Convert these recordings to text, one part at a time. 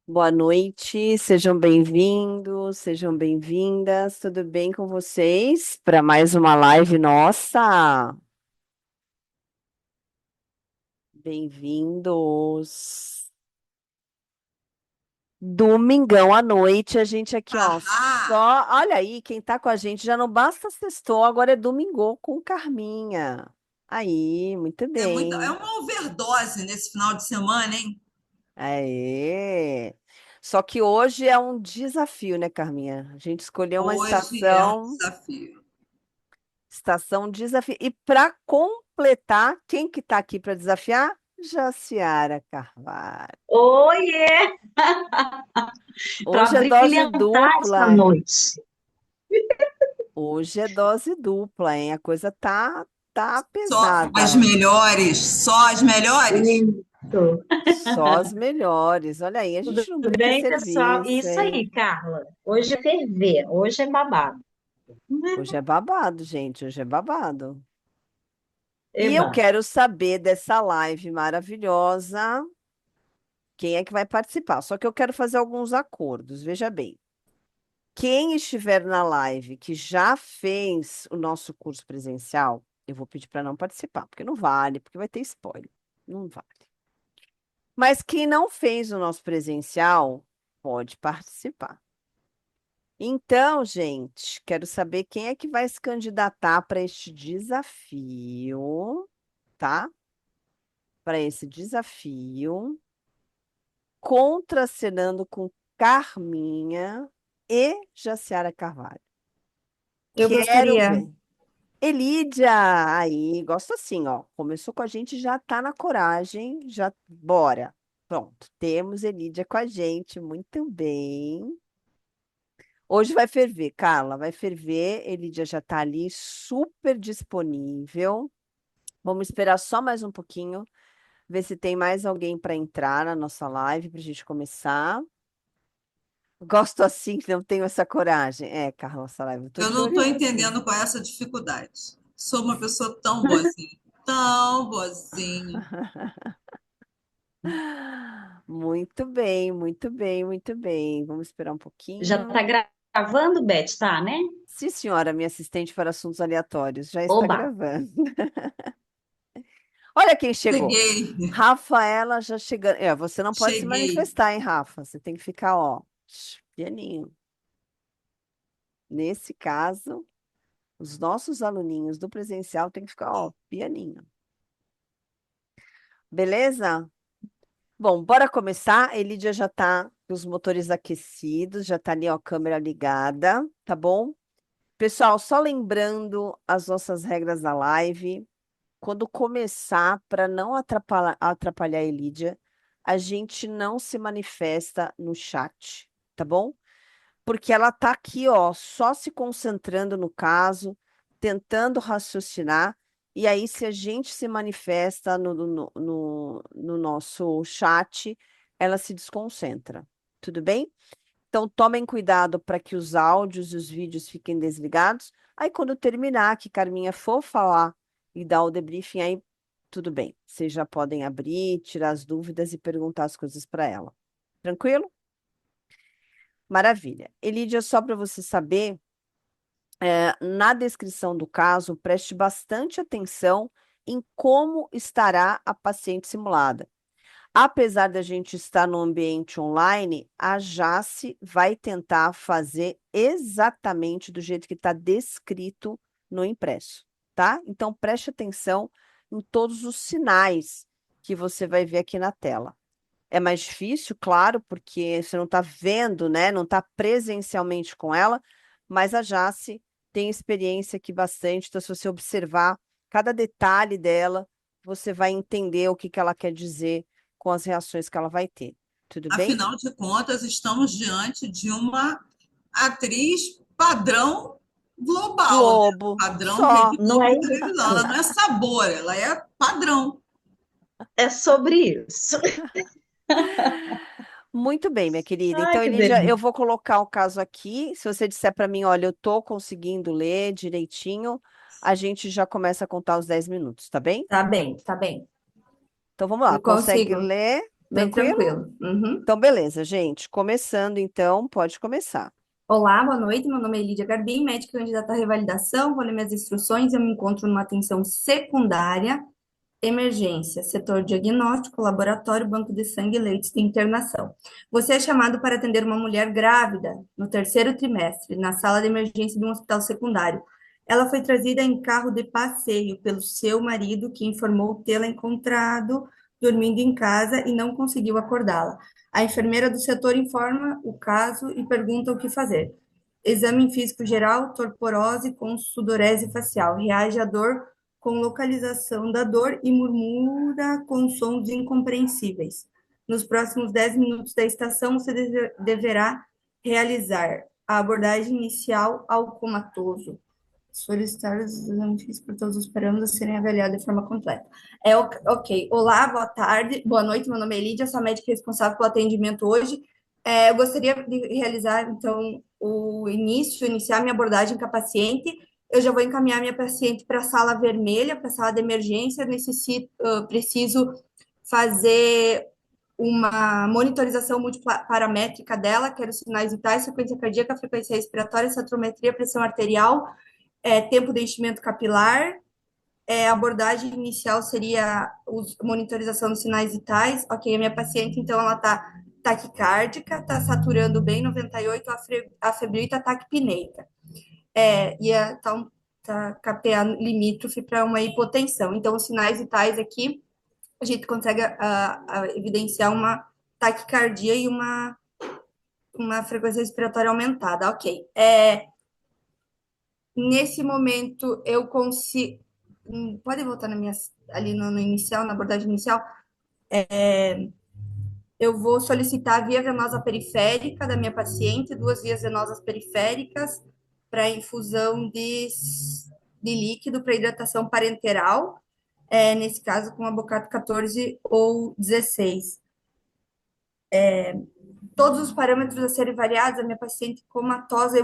Boa noite, sejam bem-vindos, sejam bem-vindas. Tudo bem com vocês? Para mais uma live nossa. Bem-vindos. Domingão à noite, a gente aqui, ó, Ahá! só, olha aí, quem tá com a gente já não basta sextou, agora é domingo com Carminha. Aí, muito É bem. uma overdose nesse final de semana, hein? Aê. Só que hoje é um desafio, né, Carminha? A gente escolheu uma Hoje é um estação. desafio. Estação desafio. E para completar, quem que está aqui para desafiar? Jaciara Carvalho. Oiê, para Hoje é dose brilhantar esta dupla. noite. Hoje é dose dupla, hein? A coisa tá Só as pesada. melhores, só as melhores. Isso. Só as melhores. Olha aí, a Tudo gente não brinca em bem, pessoal? serviço, Isso hein? aí, Carla. Hoje é ferver, hoje é babado. Hoje é babado, gente. Hoje é babado. E eu Eba, quero saber dessa live maravilhosa, quem é que vai participar. Só que eu quero fazer alguns acordos. Veja bem. Quem estiver na live que já fez o nosso curso presencial, eu vou pedir para não participar, porque não vale, porque vai ter spoiler. Não vale. Mas quem não fez o nosso presencial, pode participar. Então, gente, quero saber quem é que vai se candidatar para este desafio, tá? Para esse desafio, contracenando com Carminha e Jaciara Carvalho. eu Quero gostaria. ver. Elídia, aí, gosto assim, ó. Começou com a gente, já tá na coragem, já bora. Pronto, temos Elídia com a gente, muito bem. Hoje vai ferver, Carla, vai ferver. Elídia já tá ali, super disponível. Vamos esperar só mais um pouquinho, ver se tem mais alguém para entrar na nossa live para a gente começar. Gosto assim, não tenho essa coragem. É, Carla, essa live, eu tô Eu de não olho estou em você. entendendo qual é essa dificuldade. Sou uma pessoa tão boazinha. Muito bem, muito bem, muito bem. Vamos esperar um Já pouquinho. está gravando, Beth, tá, né? Sim, senhora, minha assistente para assuntos aleatórios, já está Oba! gravando. Olha quem chegou. Cheguei, Rafaela já chegando. É, você não pode se cheguei. manifestar, hein, Rafa? Você tem que ficar, ó, pianinho. Nesse caso, os nossos aluninhos do presencial têm que ficar, ó, pianinho. Beleza? Bom, bora começar. A Elidia já tá com os motores aquecidos, já tá ali, ó, a câmera ligada, tá bom? Pessoal, só lembrando as nossas regras da live, quando começar, para não atrapalhar a Elídia, a gente não se manifesta no chat, tá bom? Porque ela tá aqui, ó, só se concentrando no caso, tentando raciocinar, e aí, se a gente se manifesta no nosso chat, ela se desconcentra, tudo bem? Então, tomem cuidado para que os áudios e os vídeos fiquem desligados. Aí, quando terminar, que Carminha for falar e dar o debriefing, aí tudo bem. Vocês já podem abrir, tirar as dúvidas e perguntar as coisas para ela. Tranquilo? Maravilha. Elídia, só para você saber, na descrição do caso, preste bastante atenção em como estará a paciente simulada. Apesar da gente estar no ambiente online, a Jace vai tentar fazer exatamente do jeito que está descrito no impresso, tá? Então preste atenção em todos os sinais que você vai ver aqui na tela. É mais difícil, claro, porque você não está vendo, né? Não está presencialmente com ela, mas a Jace tem experiência aqui bastante, então se você observar cada detalhe dela, você vai entender o que que ela quer dizer com as reações que ela vai ter. Tudo bem? Afinal de contas, estamos diante de uma atriz padrão global, né? Globo, Padrão só. Rede Não Globo é de televisão. Ela isso. não é sabor, ela é padrão. É sobre isso. Muito bem, minha querida. Ai, Então, que Elídia, eu delícia. vou colocar o caso aqui. Se você disser para mim, olha, eu estou conseguindo ler direitinho, a gente já começa a contar os 10 minutos, tá bem? Tá bem, tá bem. Então vamos lá, Eu consegue consigo. ler? Bem Tranquilo? tranquilo. Uhum. Então, beleza, gente. Começando, então, pode começar. Olá, boa noite. Meu nome é Lídia Garbim, médica candidata à revalidação. Vou ler minhas instruções. Eu me encontro numa atenção secundária, emergência, setor diagnóstico, laboratório, banco de sangue e leitos de internação. Você é chamado para atender uma mulher grávida no terceiro trimestre, na sala de emergência de um hospital secundário. Ela foi trazida em carro de passeio pelo seu marido, que informou tê-la encontrado dormindo em casa e não conseguiu acordá-la. A enfermeira do setor informa o caso e pergunta o que fazer. Exame físico geral, torporose com sudorese facial. Reage à dor com localização da dor e murmura com sons incompreensíveis. Nos próximos 10 minutos da estação, você deverá realizar a abordagem inicial ao comatoso. Solicitar os exames para todos os parâmetros a serem avaliados de forma completa. Ok. Olá, boa tarde, boa noite. Meu nome é Lídia, sou a médica responsável pelo atendimento hoje. Eu gostaria de realizar, então, iniciar minha abordagem com a paciente. Eu já vou encaminhar minha paciente para a sala vermelha, para a sala de emergência. Preciso fazer uma monitorização multiparamétrica dela, quero sinais vitais, frequência cardíaca, frequência respiratória, saturmetria, pressão arterial, tempo de enchimento capilar. A abordagem inicial seria a monitorização dos sinais vitais. Ok, a minha paciente, então, ela está taquicárdica, está saturando bem, 98, a febril está taquipneica. E tá KPA limítrofe para uma hipotensão. Então, os sinais vitais aqui, a gente consegue evidenciar uma taquicardia e uma frequência respiratória aumentada. Ok. Nesse momento, eu consigo. Pode voltar ali no inicial, na abordagem inicial? Eu vou solicitar a via venosa periférica da minha paciente, 2 vias venosas periféricas, para infusão de líquido para hidratação parenteral, nesse caso com abocato 14 ou 16. Todos os parâmetros a serem variados, a minha paciente comatosa,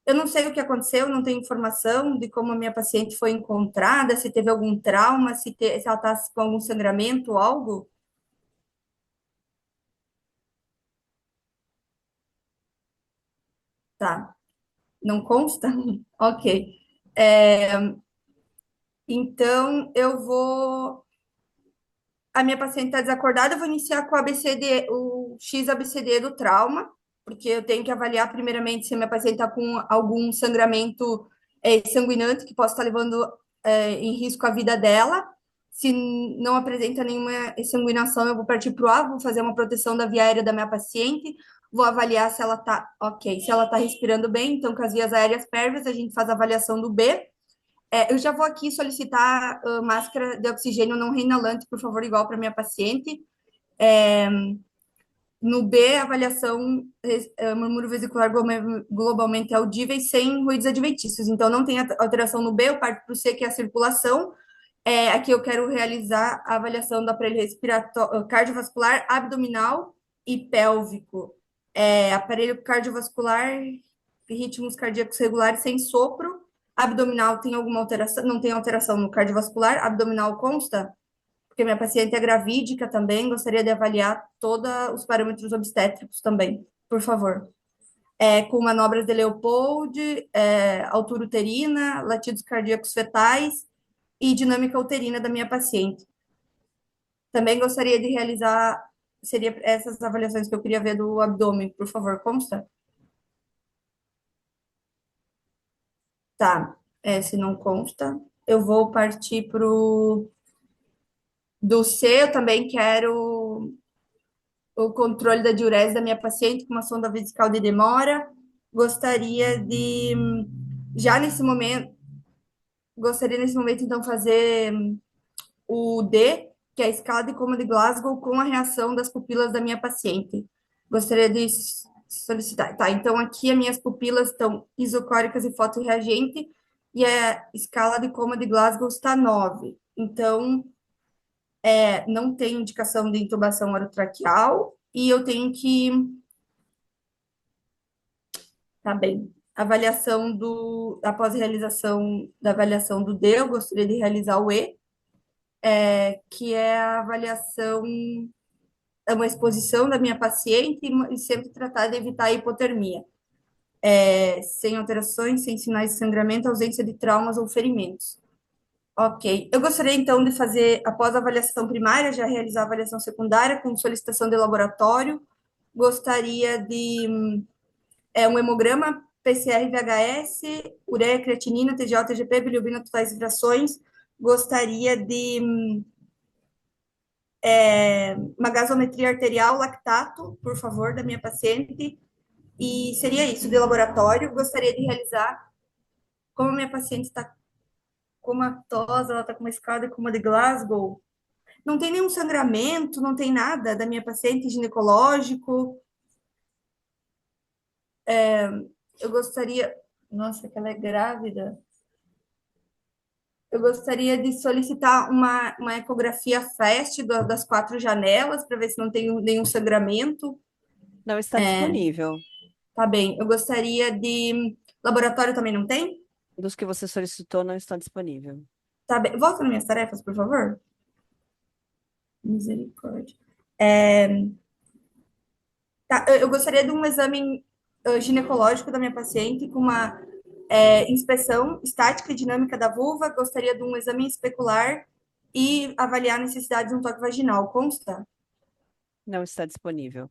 eu não sei o que aconteceu, não tenho informação de como a minha paciente foi encontrada, se teve algum trauma, se ela está com algum sangramento ou algo. Tá, não consta? Ok. Então, a minha paciente está desacordada, eu vou iniciar com o XABCD do trauma, porque eu tenho que avaliar primeiramente se a minha paciente está com algum sangramento sanguinante que possa estar levando em risco a vida dela. Se não apresenta nenhuma sanguinação, eu vou partir para o A, vou fazer uma proteção da via aérea da minha paciente, vou avaliar se ela está ok, se ela está respirando bem, então com as vias aéreas pérvias, a gente faz a avaliação do B. Eu já vou aqui solicitar máscara de oxigênio não reinalante, por favor, igual para minha paciente. No B, avaliação murmúrio vesicular globalmente audíveis sem ruídos adventícios. Então, não tem alteração no B, eu parto para o C, que é a circulação. Aqui eu quero realizar a avaliação do aparelho respiratório, cardiovascular, abdominal e pélvico. Aparelho cardiovascular, ritmos cardíacos regulares sem sopro. Abdominal tem alguma alteração? Não tem alteração no cardiovascular. Abdominal consta? Porque minha paciente é gravídica também. Gostaria de avaliar todos os parâmetros obstétricos também, por favor. Com manobras de Leopold, altura uterina, latidos cardíacos fetais e dinâmica uterina da minha paciente. Também gostaria de realizar, seria essas avaliações que eu queria ver do abdômen, por favor, consta? Tá, se não consta, eu vou partir do C, eu também quero o controle da diurese da minha paciente com uma sonda vesical de demora. Já nesse momento, então, fazer o D, que é a escala de coma de Glasgow com a reação das pupilas da minha paciente. Gostaria de solicitar. Tá, então aqui as minhas pupilas estão isocóricas e fotorreagente, e a escala de coma de Glasgow está 9. Então, não tem indicação de intubação orotraqueal, e eu tenho que. Tá bem. Após a realização da avaliação do D, eu gostaria de realizar o E, que é a avaliação uma exposição da minha paciente e sempre tratar de evitar a hipotermia. Sem alterações, sem sinais de sangramento, ausência de traumas ou ferimentos. Ok. Eu gostaria, então, de fazer, após a avaliação primária, já realizar a avaliação secundária com solicitação de laboratório. Gostaria de um hemograma, PCR, VHS, ureia, creatinina, TGO, TGP, bilirrubina, totais e frações. Gostaria de uma gasometria arterial, lactato, por favor, da minha paciente. E seria isso, de laboratório. Gostaria de realizar, como a minha paciente está comatosa, ela está com uma escada como a de Glasgow, não tem nenhum sangramento, não tem nada da minha paciente ginecológico. Eu gostaria. Nossa, que ela é grávida. Eu gostaria de solicitar uma ecografia FAST das 4 janelas para ver se não tem nenhum sangramento. Não está disponível. Tá bem. Eu gostaria de. Laboratório também não tem? Dos que você solicitou não está disponível. Tá bem. Volta nas minhas tarefas, por favor. Misericórdia. Tá, eu gostaria de um exame ginecológico da minha paciente com uma inspeção estática e dinâmica da vulva. Gostaria de um exame especular e avaliar a necessidade de um toque vaginal. Consta? Não está disponível.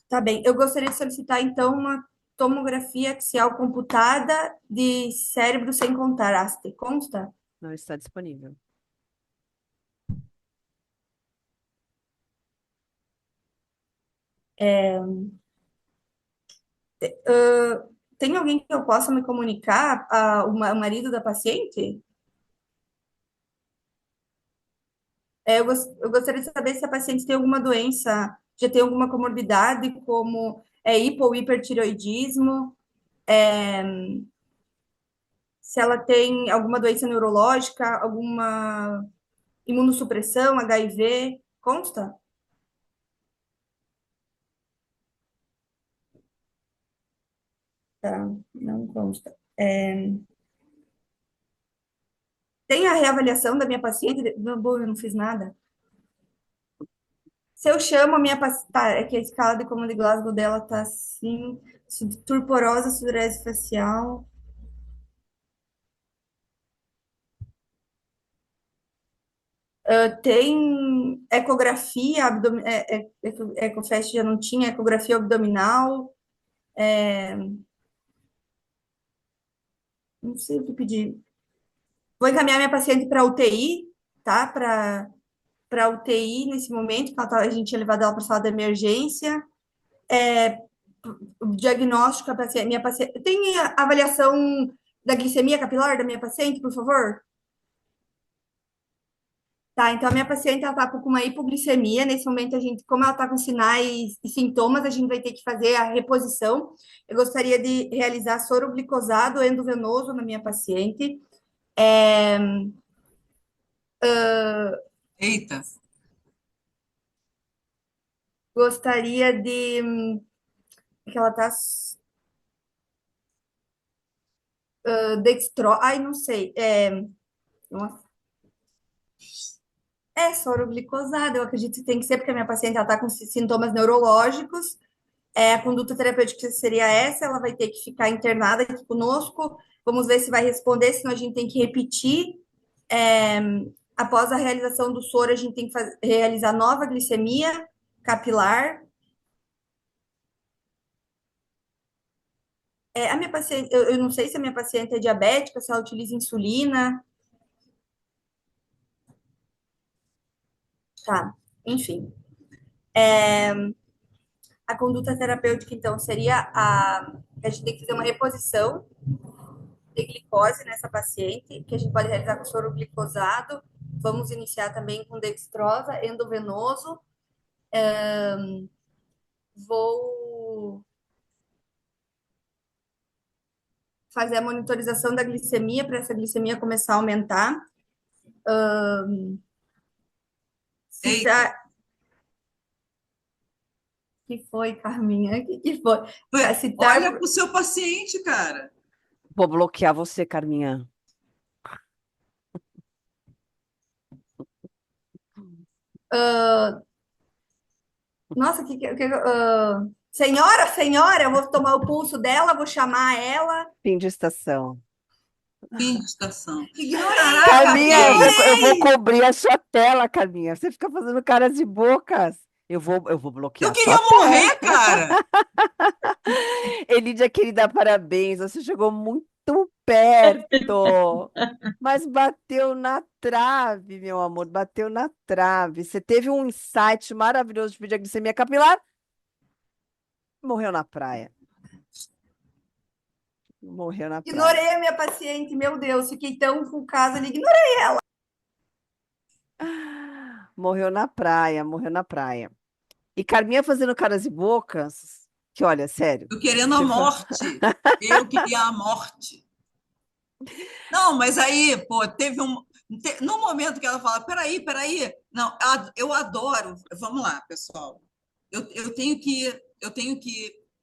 Tá bem. Eu gostaria de solicitar, então, uma tomografia axial computada de cérebro sem contraste. Consta? Não está disponível. Tem alguém que eu possa me comunicar, o marido da paciente? Eu gostaria de saber se a paciente tem alguma doença, já tem alguma comorbidade, como hipo ou hipertireoidismo, se ela tem alguma doença neurológica, alguma imunossupressão, HIV. Consta? Tá, não consta. Tem a reavaliação da minha paciente? Não, bom, eu não fiz nada. Se eu chamo a minha paciente. Tá, é que a escala de Coma de Glasgow dela tá assim. Turporosa, sudorese facial. Tem ecografia, Ecofast já não tinha, ecografia abdominal. Não sei o que pedir. Vou encaminhar minha paciente para UTI, tá? Para UTI nesse momento, que a gente ia levar ela para a sala de emergência. O diagnóstico, minha paciente. Tem a avaliação da glicemia capilar da minha paciente, por favor? Tá, então a minha paciente ela tá com uma hipoglicemia. Nesse momento, a gente, como ela está com sinais e sintomas, a gente vai ter que fazer a reposição. Eu gostaria de realizar soro glicosado endovenoso na minha paciente. Eita, Gostaria de que ela tá dextro, ai, não sei, nossa. Soro glicosado, eu acredito que tem que ser, porque a minha paciente ela tá com sintomas neurológicos. A conduta terapêutica seria essa, ela vai ter que ficar internada aqui conosco. Vamos ver se vai responder, senão a gente tem que repetir. É, Após a realização do soro, a gente tem que realizar nova glicemia capilar. A minha paciente, eu não sei se a minha paciente é diabética, se ela utiliza insulina. Tá, enfim. A conduta terapêutica, então, seria a gente tem que fazer uma reposição de glicose nessa paciente, que a gente pode realizar com soro glicosado. Vamos iniciar também com dextrosa, endovenoso. Vou fazer a monitorização da glicemia para essa glicemia começar a aumentar. Se eita. tá... que foi, Carminha? Que foi? Se tá... Olha para o seu paciente, cara. Vou bloquear você, Carminha. Nossa, senhora, senhora, eu vou tomar o pulso dela, vou chamar ela. Fim de estação. Fim de estação. Ignorei ela, Caraca, Carminha, eu vou ignorei! cobrir a sua tela, Carminha. Você fica fazendo caras e bocas. Eu vou eu bloquear sua queria tela. morrer, cara. Elidia, querida, parabéns. Você chegou muito perto. Mas bateu na trave, meu amor. Bateu na trave. Você teve um insight maravilhoso de pedir a glicemia capilar. Morreu na praia. Morreu na praia. Ignorei a minha paciente, meu Deus, fiquei tão com casa ali, ignorei. Morreu na praia, morreu na praia. E Carminha fazendo caras e bocas, que olha, sério. Eu querendo a Você fa- morte. Eu queria a morte. Não, mas aí, pô, teve um. No momento que ela fala, peraí. Não, eu adoro. Vamos lá, pessoal. Eu tenho que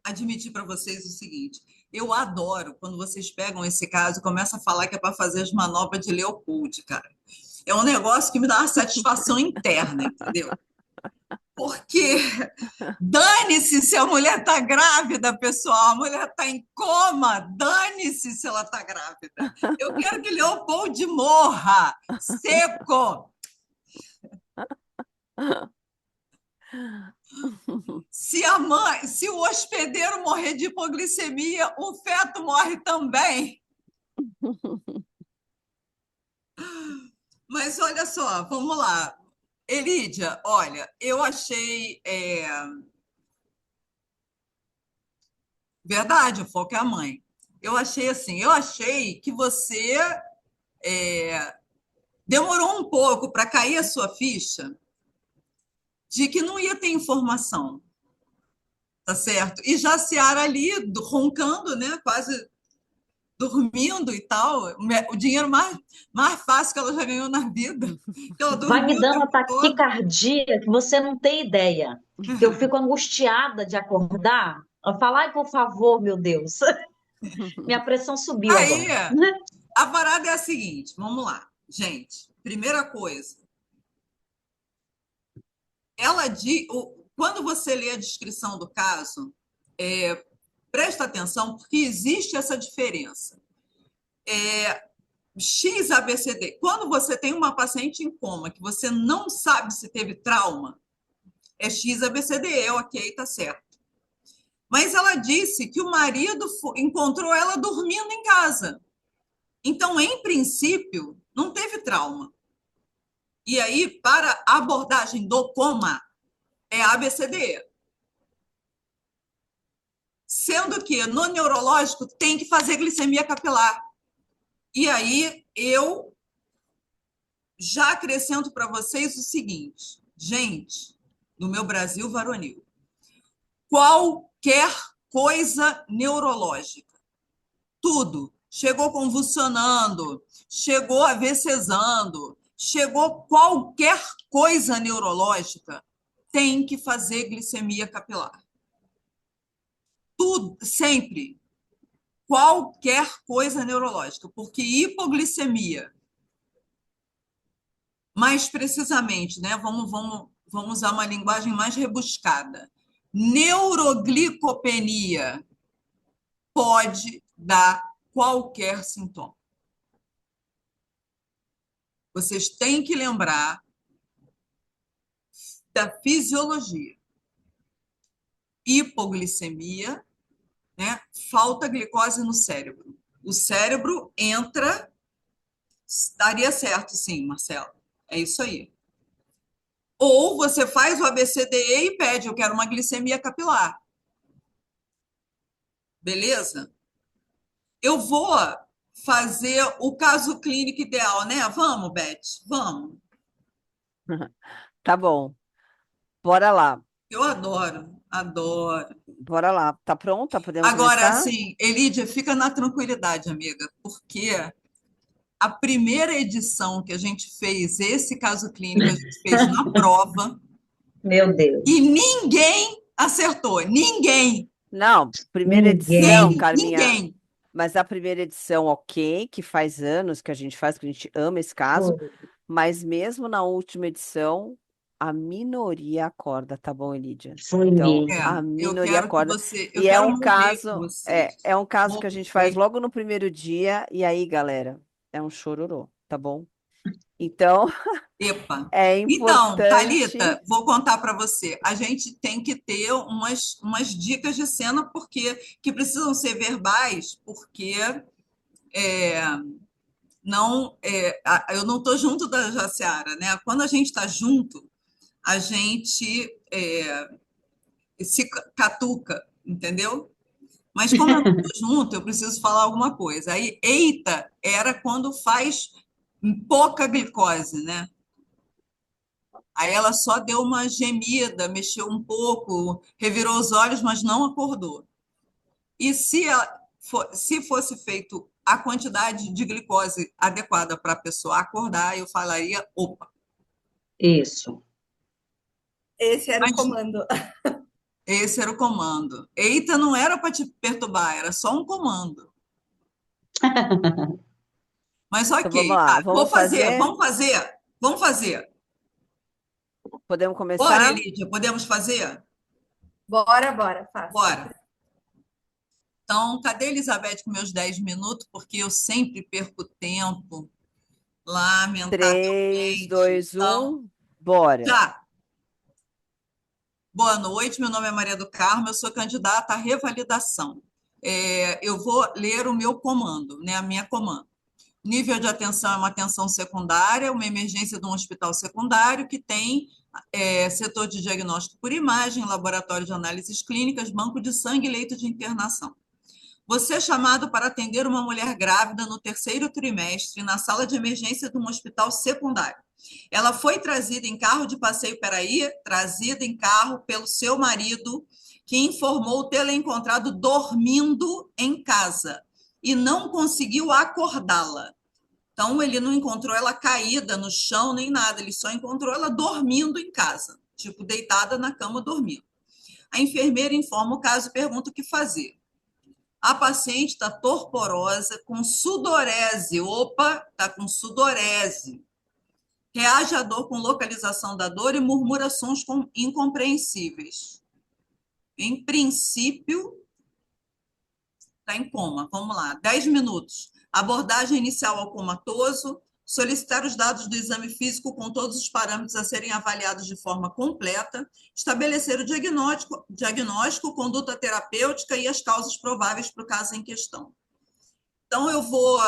admitir para vocês o seguinte: eu adoro quando vocês pegam esse caso e começam a falar que é para fazer as manobras de Leopold, cara. É um negócio que me dá uma satisfação interna, entendeu? Porque dane-se se a mulher está grávida, pessoal. A mulher está em coma. Dane-se se ela está grávida. Eu quero que Leopold morra seco. Se o hospedeiro morrer de hipoglicemia, o feto morre também. Mas olha só, vamos lá. Elídia, olha, eu achei verdade, o foco é a mãe. Eu achei que você demorou um pouco para cair a sua ficha de que não ia ter informação, tá certo? E já a Ciara ali, roncando, né? Quase dormindo e tal, o dinheiro mais fácil que ela já ganhou na vida, que ela Vai me dormiu o dando uma tempo todo. taquicardia que você não tem ideia. Que eu fico angustiada de acordar. Eu falo, ai, por favor, meu Deus. Minha pressão subiu Aí, agora. a parada é a seguinte, vamos lá, gente. Primeira coisa, quando você lê a descrição do caso, presta atenção, porque existe essa diferença. XABCD. Quando você tem uma paciente em coma que você não sabe se teve trauma, é XABCD, ok, tá certo. Mas ela disse que o marido encontrou ela dormindo em casa. Então, em princípio, não teve trauma. E aí, para a abordagem do coma, é ABCD. Sendo que no neurológico tem que fazer glicemia capilar. E aí, eu já acrescento para vocês o seguinte, gente, no meu Brasil varonil, qualquer coisa neurológica, tudo, chegou convulsionando, chegou AVCzando, chegou qualquer coisa neurológica, tem que fazer glicemia capilar. Tudo, sempre. Qualquer coisa neurológica, porque hipoglicemia, mais precisamente, né? Vamos usar uma linguagem mais rebuscada. Neuroglicopenia pode dar qualquer sintoma. Vocês têm que lembrar da fisiologia. Hipoglicemia, né? Falta glicose no cérebro. O cérebro entra. Daria certo, sim, Marcelo. É isso aí. Ou você faz o ABCDE e pede, eu quero uma glicemia capilar. Beleza? Eu vou fazer o caso clínico ideal, né? Vamos, Beth? Vamos. Tá bom. Bora lá. Eu adoro. Bora lá. Tá pronta? Podemos Agora, começar? assim, Elídia, fica na tranquilidade, amiga, porque a primeira edição que a gente fez, esse caso clínico, a gente fez na prova Meu e Deus. ninguém acertou. Ninguém. Não, primeira edição, Ninguém. Carminha. Ninguém. Mas a primeira edição, ok, que faz anos que a gente faz, que a gente ama esse caso. Foi. Mas mesmo na última edição, a minoria acorda, tá bom, Elídia? Foi Então, É, mesmo. a eu minoria quero que acorda. você, eu E é quero um morrer com caso, vocês. é um caso que a gente faz Morrer. logo no primeiro dia, e aí, galera, é um chororô, tá bom? Então, Epa. é Então, importante. Thalita, vou contar para você. A gente tem que ter umas dicas de cena porque que precisam ser verbais, porque é, eu não estou junto da Jaciara, né? Quando a gente está junto, a gente se catuca, entendeu? Mas como eu não estou junto, eu preciso falar alguma coisa. Aí, eita, era quando faz pouca glicose, né? Aí ela só deu uma gemida, mexeu um pouco, revirou os olhos, mas não acordou. E se fosse feito a quantidade de glicose adequada para a pessoa acordar, eu falaria, opa. Isso. Esse era o Mas comando. esse era o comando. Eita, não era para te perturbar, era só um comando. Mas Então, vamos ok, lá, tá, vou vamos fazer, fazer? vamos fazer, vamos fazer. Podemos Bora, começar? Lídia, podemos fazer? Bora, bora, faça. Bora. Então, cadê a Elizabeth com meus 10 minutos? Porque eu sempre perco tempo, 3, lamentavelmente. 2, Então, 1, bora. já. Boa noite, meu nome é Maria do Carmo, eu sou candidata à revalidação. Eu vou ler o meu comando, né, a minha comando. Nível de atenção é uma atenção secundária, uma emergência de um hospital secundário que tem setor de diagnóstico por imagem, laboratório de análises clínicas, banco de sangue e leito de internação. Você é chamado para atender uma mulher grávida no terceiro trimestre na sala de emergência de um hospital secundário. Ela foi trazida em carro de passeio, trazida em carro pelo seu marido, que informou tê-la encontrado dormindo em casa e não conseguiu acordá-la. Então, ele não encontrou ela caída no chão nem nada, ele só encontrou ela dormindo em casa, tipo, deitada na cama dormindo. A enfermeira informa o caso e pergunta o que fazer. A paciente está torporosa, com sudorese. Opa, está com sudorese. Reage à dor com localização da dor e murmura sons incompreensíveis. Em princípio, está em coma. Vamos lá, 10 minutos. Abordagem inicial ao comatoso, solicitar os dados do exame físico com todos os parâmetros a serem avaliados de forma completa, estabelecer o diagnóstico, conduta terapêutica e as causas prováveis para o caso em questão. Então, eu vou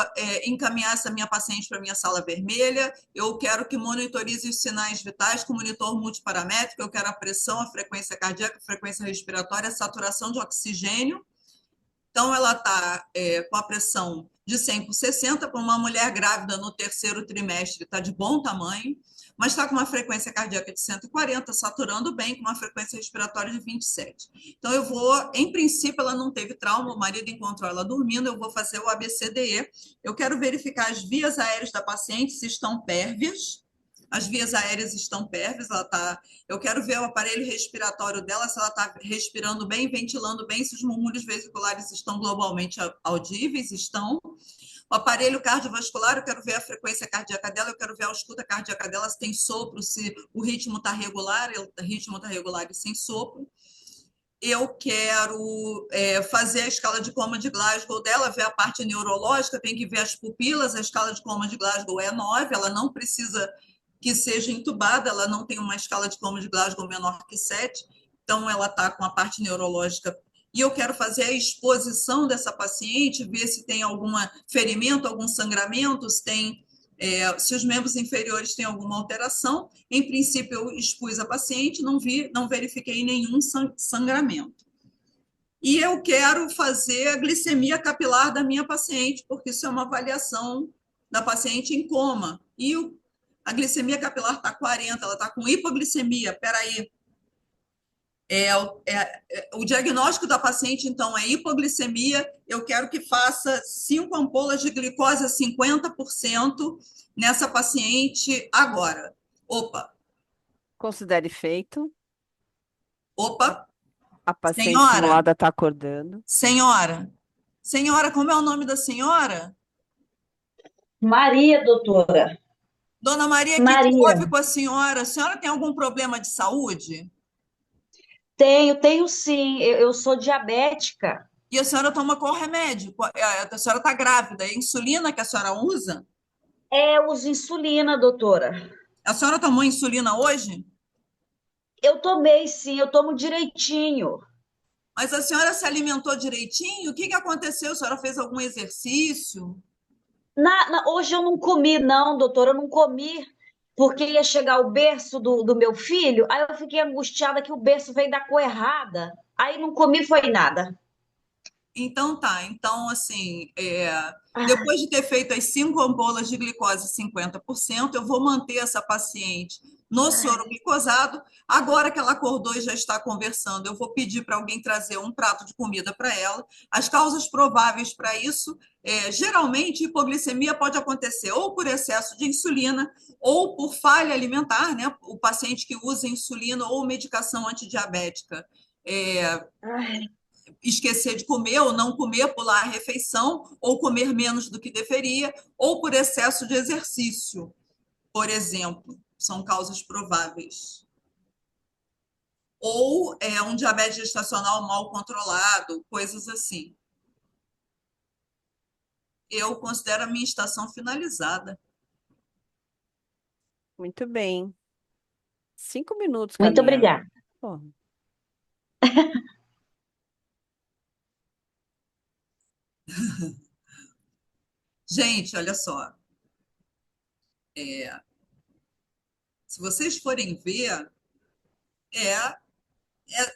encaminhar essa minha paciente para a minha sala vermelha. Eu quero que monitorize os sinais vitais com monitor multiparamétrico. Eu quero a pressão, a frequência cardíaca, a frequência respiratória, a saturação de oxigênio. Então, ela está com a pressão de 100 por 60, para uma mulher grávida no terceiro trimestre, está de bom tamanho, mas está com uma frequência cardíaca de 140, saturando bem, com uma frequência respiratória de 27. Então, eu vou, em princípio, ela não teve trauma, o marido encontrou ela dormindo, eu vou fazer o ABCDE. Eu quero verificar as vias aéreas da paciente, se estão pérvias. As vias aéreas estão pérvias, eu quero ver o aparelho respiratório dela, se ela está respirando bem, ventilando bem, se os murmúrios vesiculares estão globalmente audíveis, estão. O aparelho cardiovascular, eu quero ver a frequência cardíaca dela, eu quero ver a ausculta cardíaca dela, se tem sopro, se o ritmo está regular, e sem sopro. Eu quero fazer a escala de coma de Glasgow dela, ver a parte neurológica, tem que ver as pupilas, a escala de coma de Glasgow é 9, ela não precisa que seja entubada, ela não tem uma escala de coma de Glasgow menor que 7, então ela está com a parte neurológica. E eu quero fazer a exposição dessa paciente, ver se tem algum ferimento, algum sangramento, se os membros inferiores têm alguma alteração. Em princípio, eu expus a paciente, não verifiquei nenhum sangramento. E eu quero fazer a glicemia capilar da minha paciente, porque isso é uma avaliação da paciente em coma. E a glicemia capilar está 40, ela está com hipoglicemia. Peraí. O diagnóstico da paciente, então, é hipoglicemia. Eu quero que faça 5 ampolas de glicose a 50% nessa paciente agora. Opa, Considere feito. opa, A paciente senhora, simulada está acordando. senhora, como é o nome da senhora? Maria, doutora. Dona Maria, o que que Maria, houve com a senhora? A senhora tem algum problema de saúde? tenho sim. Eu sou diabética. E a senhora toma qual remédio? A senhora está grávida, é a insulina que a senhora usa? Eu uso insulina, doutora. A senhora tomou insulina hoje? Eu tomei sim, eu tomo direitinho. Mas a senhora se alimentou direitinho? O que que aconteceu? A senhora fez algum exercício? Hoje eu não comi, não, doutora, eu não comi, porque ia chegar o berço do meu filho, aí eu fiquei angustiada que o berço veio da cor errada. Aí não comi foi nada. Então tá, então assim, Ah, depois de ter feito as 5 ampolas de glicose 50%, eu vou manter essa paciente no soro glicosado. Agora que ela acordou e já está conversando, eu vou pedir para alguém trazer um prato de comida para ela. As causas prováveis para isso, geralmente, hipoglicemia pode acontecer ou por excesso de insulina ou por falha alimentar, né? O paciente que usa insulina ou medicação antidiabética. É, ai, esquecer de comer ou não comer, pular a refeição, ou comer menos do que deveria, ou por excesso de exercício, por exemplo, são causas prováveis. Ou um diabetes gestacional mal controlado, coisas assim. Eu considero a minha estação finalizada. Muito bem. 5 minutos, muito Carlinha. obrigada. Pô, Gente, olha só, se vocês forem ver, é,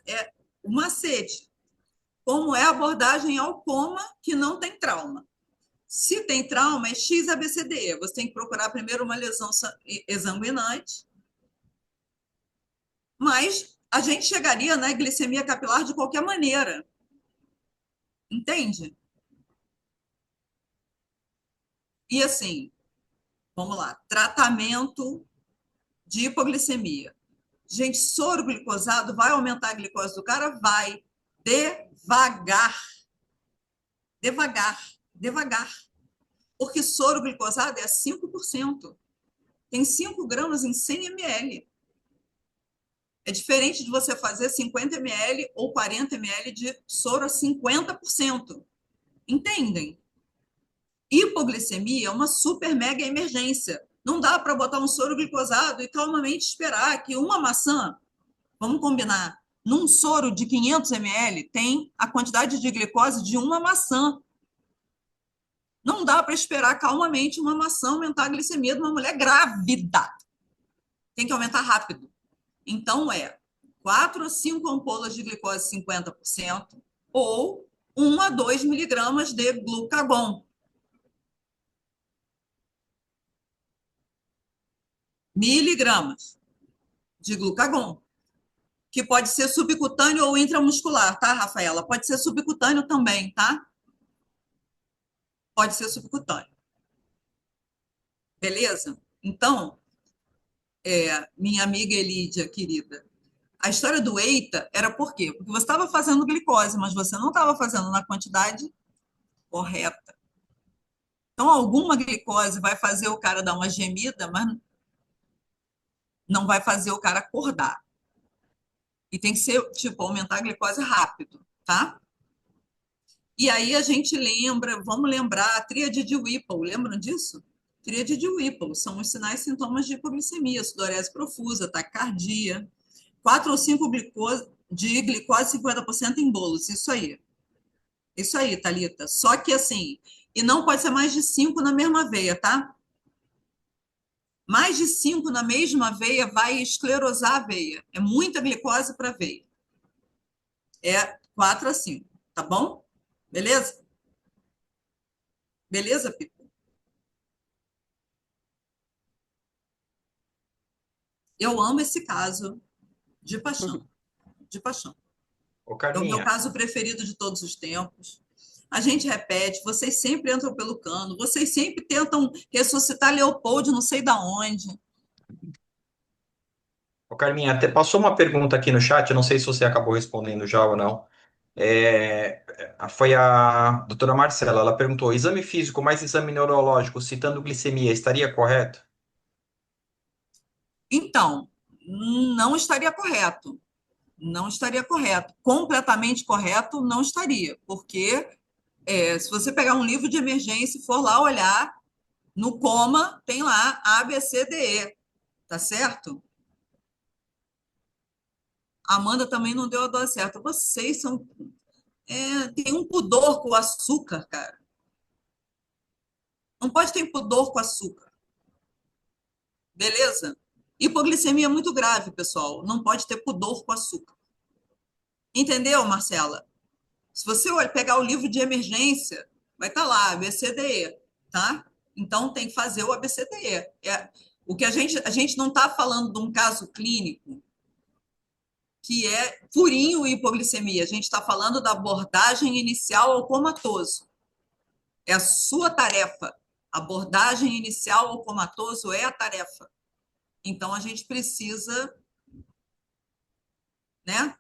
é o macete. Como é a abordagem ao coma que não tem trauma. Se tem trauma, é XABCD. Você tem que procurar primeiro uma lesão exsanguinante, mas a gente chegaria na glicemia capilar de qualquer maneira, entende? E assim, vamos lá, tratamento de hipoglicemia. Gente, soro glicosado vai aumentar a glicose do cara? Vai. Devagar. Devagar. Devagar. Porque soro glicosado é 5%. Tem 5 gramas em 100 ml. É diferente de você fazer 50 ml ou 40 ml de soro a 50%. Entendem? Hipoglicemia é uma super mega emergência. Não dá para botar um soro glicosado e calmamente esperar que uma maçã, vamos combinar, num soro de 500 ml tem a quantidade de glicose de uma maçã. Não dá para esperar calmamente uma maçã aumentar a glicemia de uma mulher grávida. Tem que aumentar rápido. Então, 4 a 5 ampolas de glicose 50% ou 1 a 2 miligramas de glucagon. Miligramas de glucagon, que pode ser subcutâneo ou intramuscular, tá, Rafaela? Pode ser subcutâneo também, tá? Pode ser subcutâneo. Beleza? Então, minha amiga Elídia, querida, a história do EITA era por quê? Porque você estava fazendo glicose, mas você não estava fazendo na quantidade correta. Então, alguma glicose vai fazer o cara dar uma gemida, mas não vai fazer o cara acordar. E tem que ser, tipo, aumentar a glicose rápido, tá? E aí a gente lembra, vamos lembrar a tríade de Whipple, lembram disso? Tríade de Whipple, são os sinais e sintomas de hipoglicemia, sudorese profusa, taquicardia, 4 ou 5 de glicose 50% em bolos, isso aí. Isso aí, Thalita. Só que assim, e não pode ser mais de 5 na mesma veia, tá? Mais de 5 na mesma veia vai esclerosar a veia. É muita glicose para a veia. É 4 a 5, tá bom? Beleza? Beleza, Pipo? Eu amo esse caso de paixão, de paixão. Ô, É o meu Carlinha, caso preferido de todos os tempos. A gente repete, vocês sempre entram pelo cano, vocês sempre tentam ressuscitar Leopoldo não sei da onde. até passou uma pergunta aqui no chat, eu não sei se você acabou respondendo já ou não. Foi a doutora Marcela, ela perguntou: exame físico mais exame neurológico, citando glicemia, estaria correto? Então, não estaria correto. Não estaria correto. Completamente correto, não estaria. Porque se você pegar um livro de emergência e for lá olhar, no coma tem lá A, B, C, D, E. Tá certo? A Amanda também não deu a dose certa. Vocês são. Tem um pudor com o açúcar, cara. Não pode ter pudor com açúcar. Beleza? Hipoglicemia é muito grave, pessoal. Não pode ter pudor com açúcar. Entendeu, Marcela? Se você pegar o livro de emergência, vai estar lá, ABCDE, tá? Então, tem que fazer o ABCDE. O que a gente não está falando de um caso clínico que é purinho hipoglicemia. A gente está falando da abordagem inicial ao comatoso. É a sua tarefa. Abordagem inicial ao comatoso é a tarefa. Então, a gente precisa, né?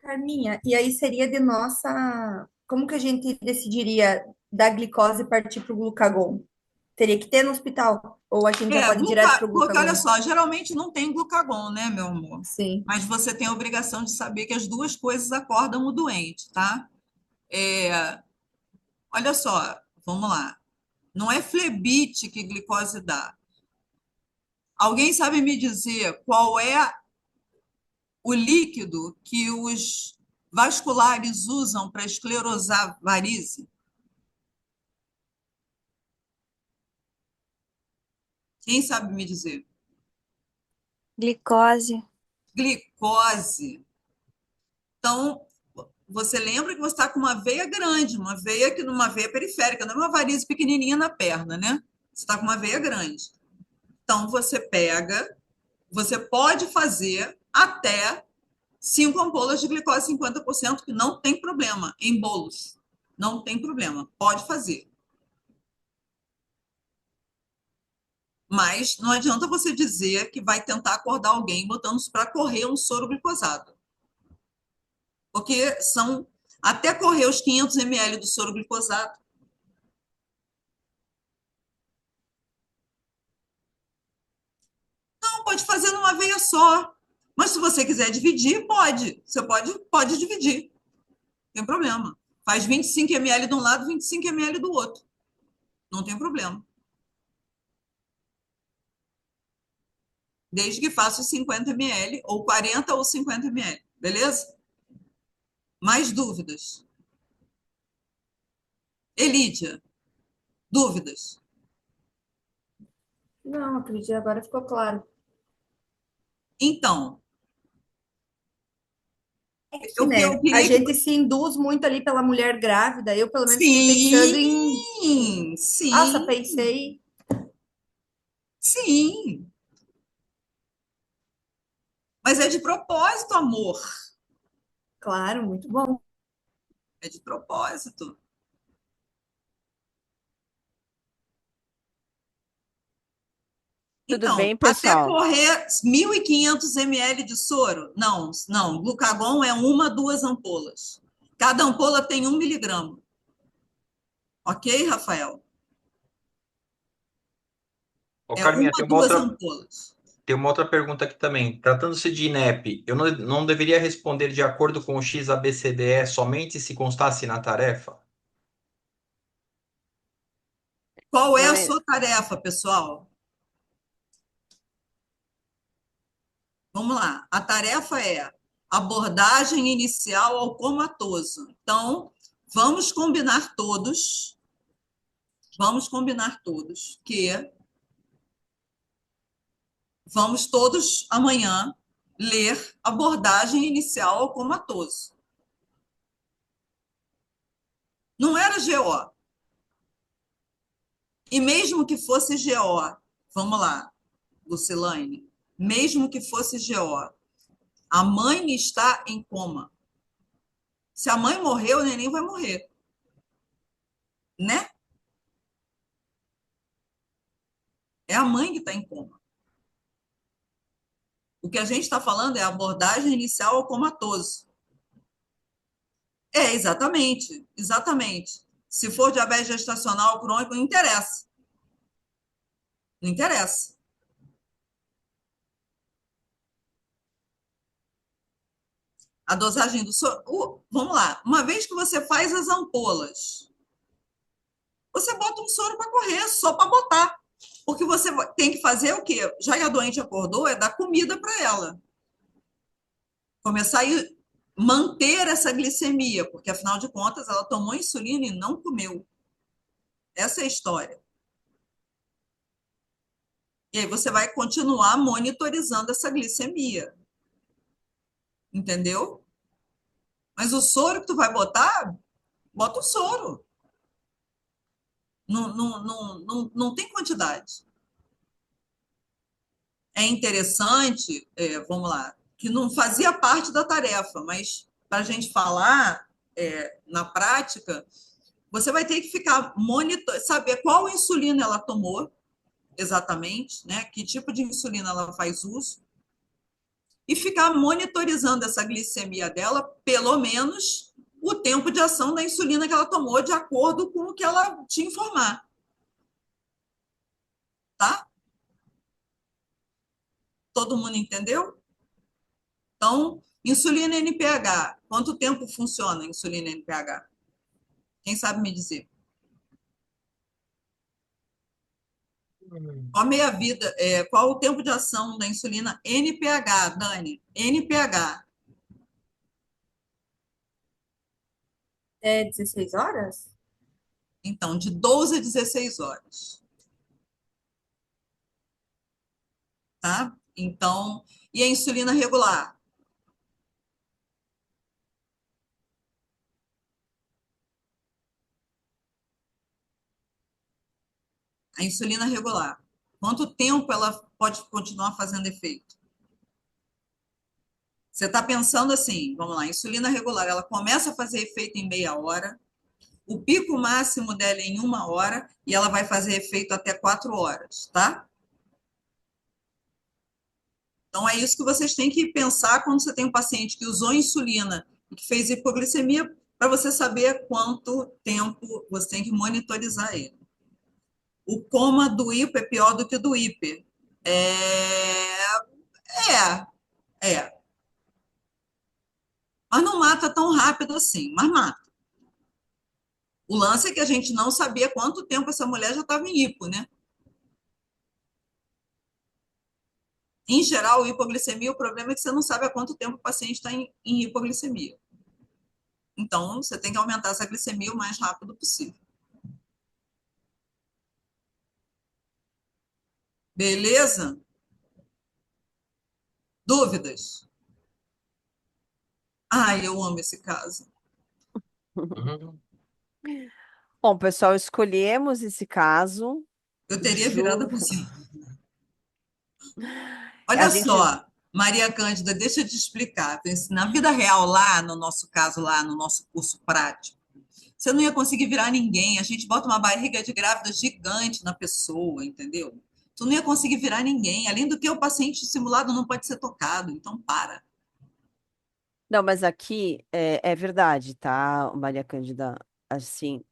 Carminha, e aí seria de nossa. Como que a gente decidiria da glicose partir para o glucagon? Teria que ter no hospital? Ou a gente já pode ir direto para o Porque olha glucagon? só, geralmente não tem glucagon, né, meu amor? Sim. Mas você tem a obrigação de saber que as duas coisas acordam o doente, tá? É, olha só, vamos lá. Não é flebite que glicose dá. Alguém sabe me dizer qual é o líquido que os vasculares usam para esclerosar varize? Quem sabe me dizer? Glicose. Glicose. Então, você lembra que você está com uma veia grande, uma veia periférica, não é uma varize pequenininha na perna, né? Você está com uma veia grande. Então, você pode fazer até 5 ampolas de glicose 50%, que não tem problema, em bolos. Não tem problema, pode fazer. Mas não adianta você dizer que vai tentar acordar alguém botando para correr um soro glicosado. Porque até correr os 500 ml do soro glicosado. Não, pode fazer numa veia só. Mas se você quiser dividir, pode. Você pode dividir. Não tem problema. Faz 25 ml de um lado, 25 ml do outro. Não tem problema. Desde que faça os 50 ml, ou 40 ou 50 ml. Beleza? Mais dúvidas? Elídia, dúvidas? Não, acredito, agora ficou claro. Então, Que, né? eu A queria que. gente se induz muito ali pela mulher grávida. Eu, pelo menos, fiquei pensando Sim, Nossa, sim, pensei. sim. Mas é de propósito, amor. Claro, muito bom. É de propósito. Tudo Então, bem, até pessoal? correr 1.500 ml de soro? Não, não. Glucagon é 1, 2 ampolas. Cada ampola tem 1 miligrama. Ok, Rafael? Ô, É Carminha, 1, 2 ampolas. tem uma outra pergunta aqui também. Tratando-se de INEP, eu não deveria responder de acordo com o XABCDE somente se constasse na tarefa? Qual é Não a é? sua tarefa, pessoal? Vamos lá. A tarefa é abordagem inicial ao comatoso. Então, vamos combinar todos que vamos todos amanhã ler abordagem inicial ao comatoso. Não era GO. E mesmo que fosse GO, vamos lá, Lucilane, mesmo que fosse GO, a mãe está em coma. Se a mãe morrer, o neném vai morrer. Né? É a mãe que está em coma. O que a gente está falando é a abordagem inicial ao comatoso. Exatamente, exatamente. Se for diabetes gestacional crônico, não interessa. Não interessa. A dosagem do soro. Vamos lá. Uma vez que você faz as ampolas, você bota um soro para correr, só para botar. Porque você tem que fazer o quê? Já que a doente acordou, é dar comida para ela. Começar a manter essa glicemia, porque afinal de contas ela tomou insulina e não comeu. Essa é a história. E aí você vai continuar monitorizando essa glicemia. Entendeu? Mas o soro que tu vai botar, bota o soro. Não tem quantidade. É interessante, vamos lá, que não fazia parte da tarefa, mas para a gente falar na prática, você vai ter que ficar saber qual insulina ela tomou exatamente, né? Que tipo de insulina ela faz uso, e ficar monitorizando essa glicemia dela, pelo menos o tempo de ação da insulina que ela tomou, de acordo com o que ela te informar, tá? Todo mundo entendeu? Então, insulina NPH, quanto tempo funciona a insulina NPH? Quem sabe me dizer? Qual a meia-vida, qual o tempo de ação da insulina NPH, Dani? NPH. É 16 horas? Então, de 12 a 16 horas, tá? Então, e a insulina regular? A insulina regular. Quanto tempo ela pode continuar fazendo efeito? Você está pensando assim, vamos lá, a insulina regular, ela começa a fazer efeito em meia hora, o pico máximo dela é em 1 hora e ela vai fazer efeito até 4 horas, tá? Então é isso que vocês têm que pensar quando você tem um paciente que usou insulina e que fez hipoglicemia, para você saber quanto tempo você tem que monitorizar ele. O coma do hipo é pior do que do hiper. É, é. Mas não mata tão rápido assim, mas mata. O lance é que a gente não sabia quanto tempo essa mulher já estava em hipo, né? Em geral, hipoglicemia, o problema é que você não sabe há quanto tempo o paciente está em hipoglicemia. Então, você tem que aumentar essa glicemia o mais rápido possível. Beleza? Dúvidas? Ai, eu amo esse caso. Uhum. Bom, pessoal, escolhemos esse caso. Eu teria virado Ju, para cima. a Olha gente, só, Maria Cândida, deixa eu te explicar. Na vida real, lá no nosso caso, lá no nosso curso prático, você não ia conseguir virar ninguém. A gente bota uma barriga de grávida gigante na pessoa, entendeu? Tu não ia conseguir virar ninguém. Além do que, o paciente simulado não pode ser tocado. Então, para. não, mas aqui é verdade, tá, Maria Cândida? Assim,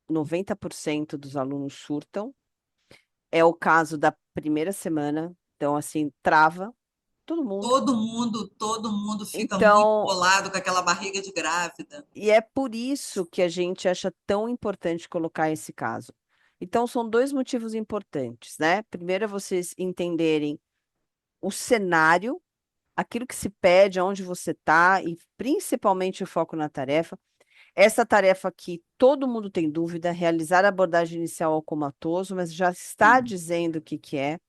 90% dos alunos surtam. É o caso da primeira semana. Então, assim, trava todo mundo. Todo mundo fica muito Então, bolado com aquela barriga de grávida. e é por isso que a gente acha tão importante colocar esse caso. Então, são dois motivos importantes, né? Primeiro, é vocês entenderem o cenário, aquilo que se pede, aonde você está, e principalmente o foco na tarefa. Essa tarefa aqui, todo mundo tem dúvida, realizar a abordagem inicial ao comatoso, mas já está Sim. dizendo o que que é.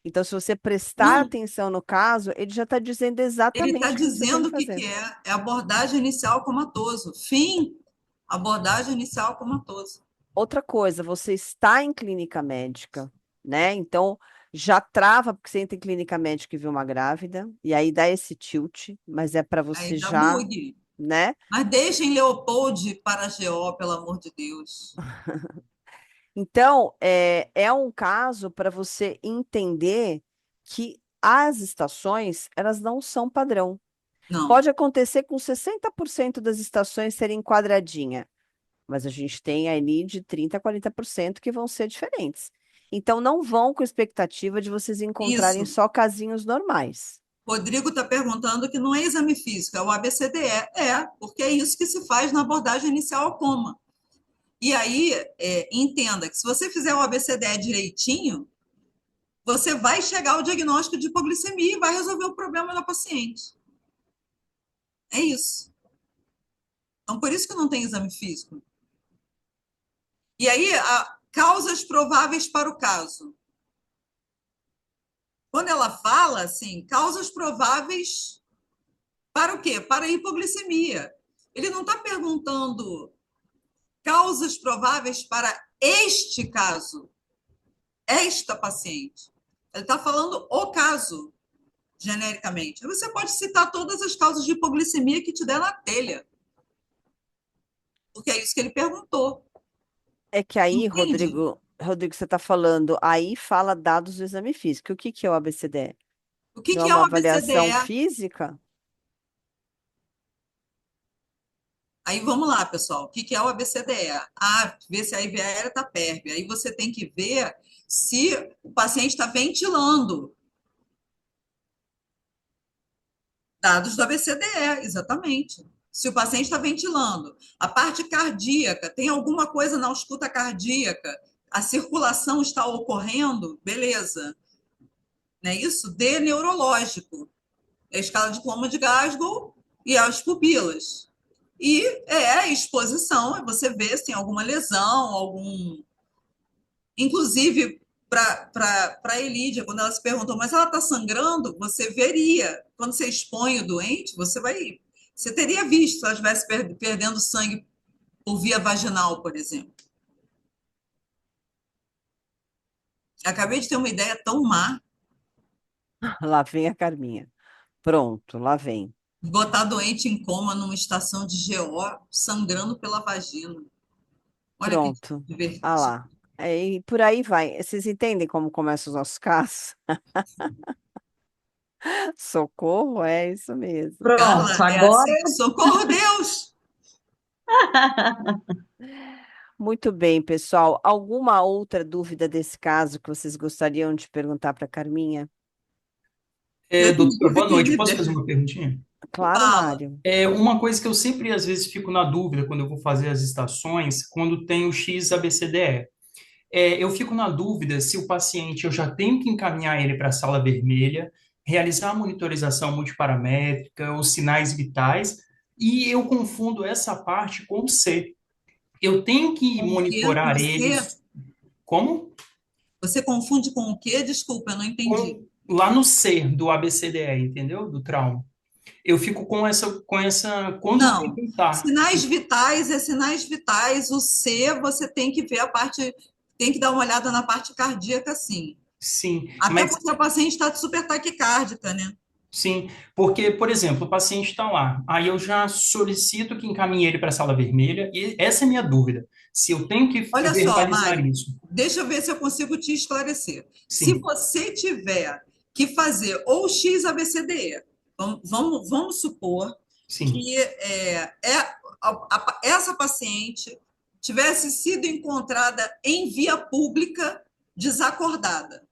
Então, se você prestar Não, atenção no caso, ele já está dizendo ele está exatamente o que você tem dizendo que o que que fazer. é. É abordagem inicial comatoso. Fim, abordagem inicial comatoso. Outra coisa, você está em clínica médica, né? Então, já trava, porque você entra em clínica médica e vê uma grávida, e aí dá esse tilt, mas é para Aí você dá já, bug. né? Mas deixem Leopold para a GO, pelo amor de Deus. Então, é um caso para você entender que as estações, elas não são padrão. Não. Pode acontecer com 60% das estações serem quadradinha, mas a gente tem ali de 30 a 40% que vão ser diferentes. Então, não vão com expectativa de vocês encontrarem Isso. só casinhos normais. Rodrigo está perguntando que não é exame físico, é o ABCDE. Porque é isso que se faz na abordagem inicial ao coma. E aí, entenda que se você fizer o ABCDE direitinho, você vai chegar ao diagnóstico de hipoglicemia e vai resolver o problema da paciente. É isso. Então, por isso que não tem exame físico. E aí, causas prováveis para o caso. Quando ela fala assim, causas prováveis para o quê? Para a hipoglicemia. Ele não está perguntando causas prováveis para este caso, esta paciente. Ele está falando o caso, genericamente. Você pode citar todas as causas de hipoglicemia que te der na telha. Porque é isso que ele perguntou. É que aí, Entende? Rodrigo, você está falando, aí fala dados do exame físico. O que que é o ABCDE? O que Não é que é uma o avaliação ABCDE? física? Aí vamos lá, pessoal. O que que é o ABCDE? Ver se a via aérea está pérvia. Aí você tem que ver se o paciente está ventilando. Dados do ABCDE, exatamente. Se o paciente está ventilando, a parte cardíaca, tem alguma coisa na ausculta cardíaca, a circulação está ocorrendo, beleza. Não é isso? D neurológico, é a escala de Coma de Glasgow e as pupilas. E a exposição, é você ver se tem alguma lesão, algum. Inclusive, para a Elídia, quando ela se perguntou, mas ela está sangrando, você veria. Quando você expõe o doente, você teria visto se ela estivesse perdendo sangue por via vaginal, por exemplo. Acabei de ter uma ideia tão má, Lá vem a Carminha. Pronto, lá vem. botar doente em coma numa estação de GO sangrando pela vagina. Olha que Pronto. Ah divertido. lá. E por aí vai. Vocês entendem como começam os nossos casos? Socorro, é isso mesmo. Pronto, Carla, é agora assim, socorro Deus! Muito bem, pessoal. Alguma outra dúvida desse caso que vocês gostariam de perguntar para Carminha? Eu tenho Doutora, boa dúvida noite. Posso fazer de... uma perguntinha? Claro, Fala. Mário. Uma coisa que eu sempre, às vezes, fico na dúvida quando eu vou fazer as estações, quando tem o X-ABCDE. Eu fico na dúvida se o paciente, eu já tenho que encaminhar ele para a sala vermelha, realizar a monitorização multiparamétrica, os sinais vitais, e eu confundo essa parte com o C. Eu tenho que Com o quê? Com monitorar o C? eles. Como? Você confunde com o quê? Desculpa, eu não entendi. Lá no C do ABCDE, entendeu? Do trauma. Eu fico quando vai Não. tentar. Sinais vitais é sinais vitais. O C, você tem que ver a parte, tem que dar uma olhada na parte cardíaca, sim. Sim, Até mas porque a paciente está super taquicárdica, né? sim, porque, por exemplo, o paciente está lá, aí eu já solicito que encaminhe ele para a sala vermelha, e essa é a minha dúvida, se eu tenho que Olha só, verbalizar Mário, isso. deixa eu ver se eu consigo te esclarecer. Se Sim, você tiver que fazer ou X-ABCDE, vamos supor sim, que essa paciente tivesse sido encontrada em via pública desacordada.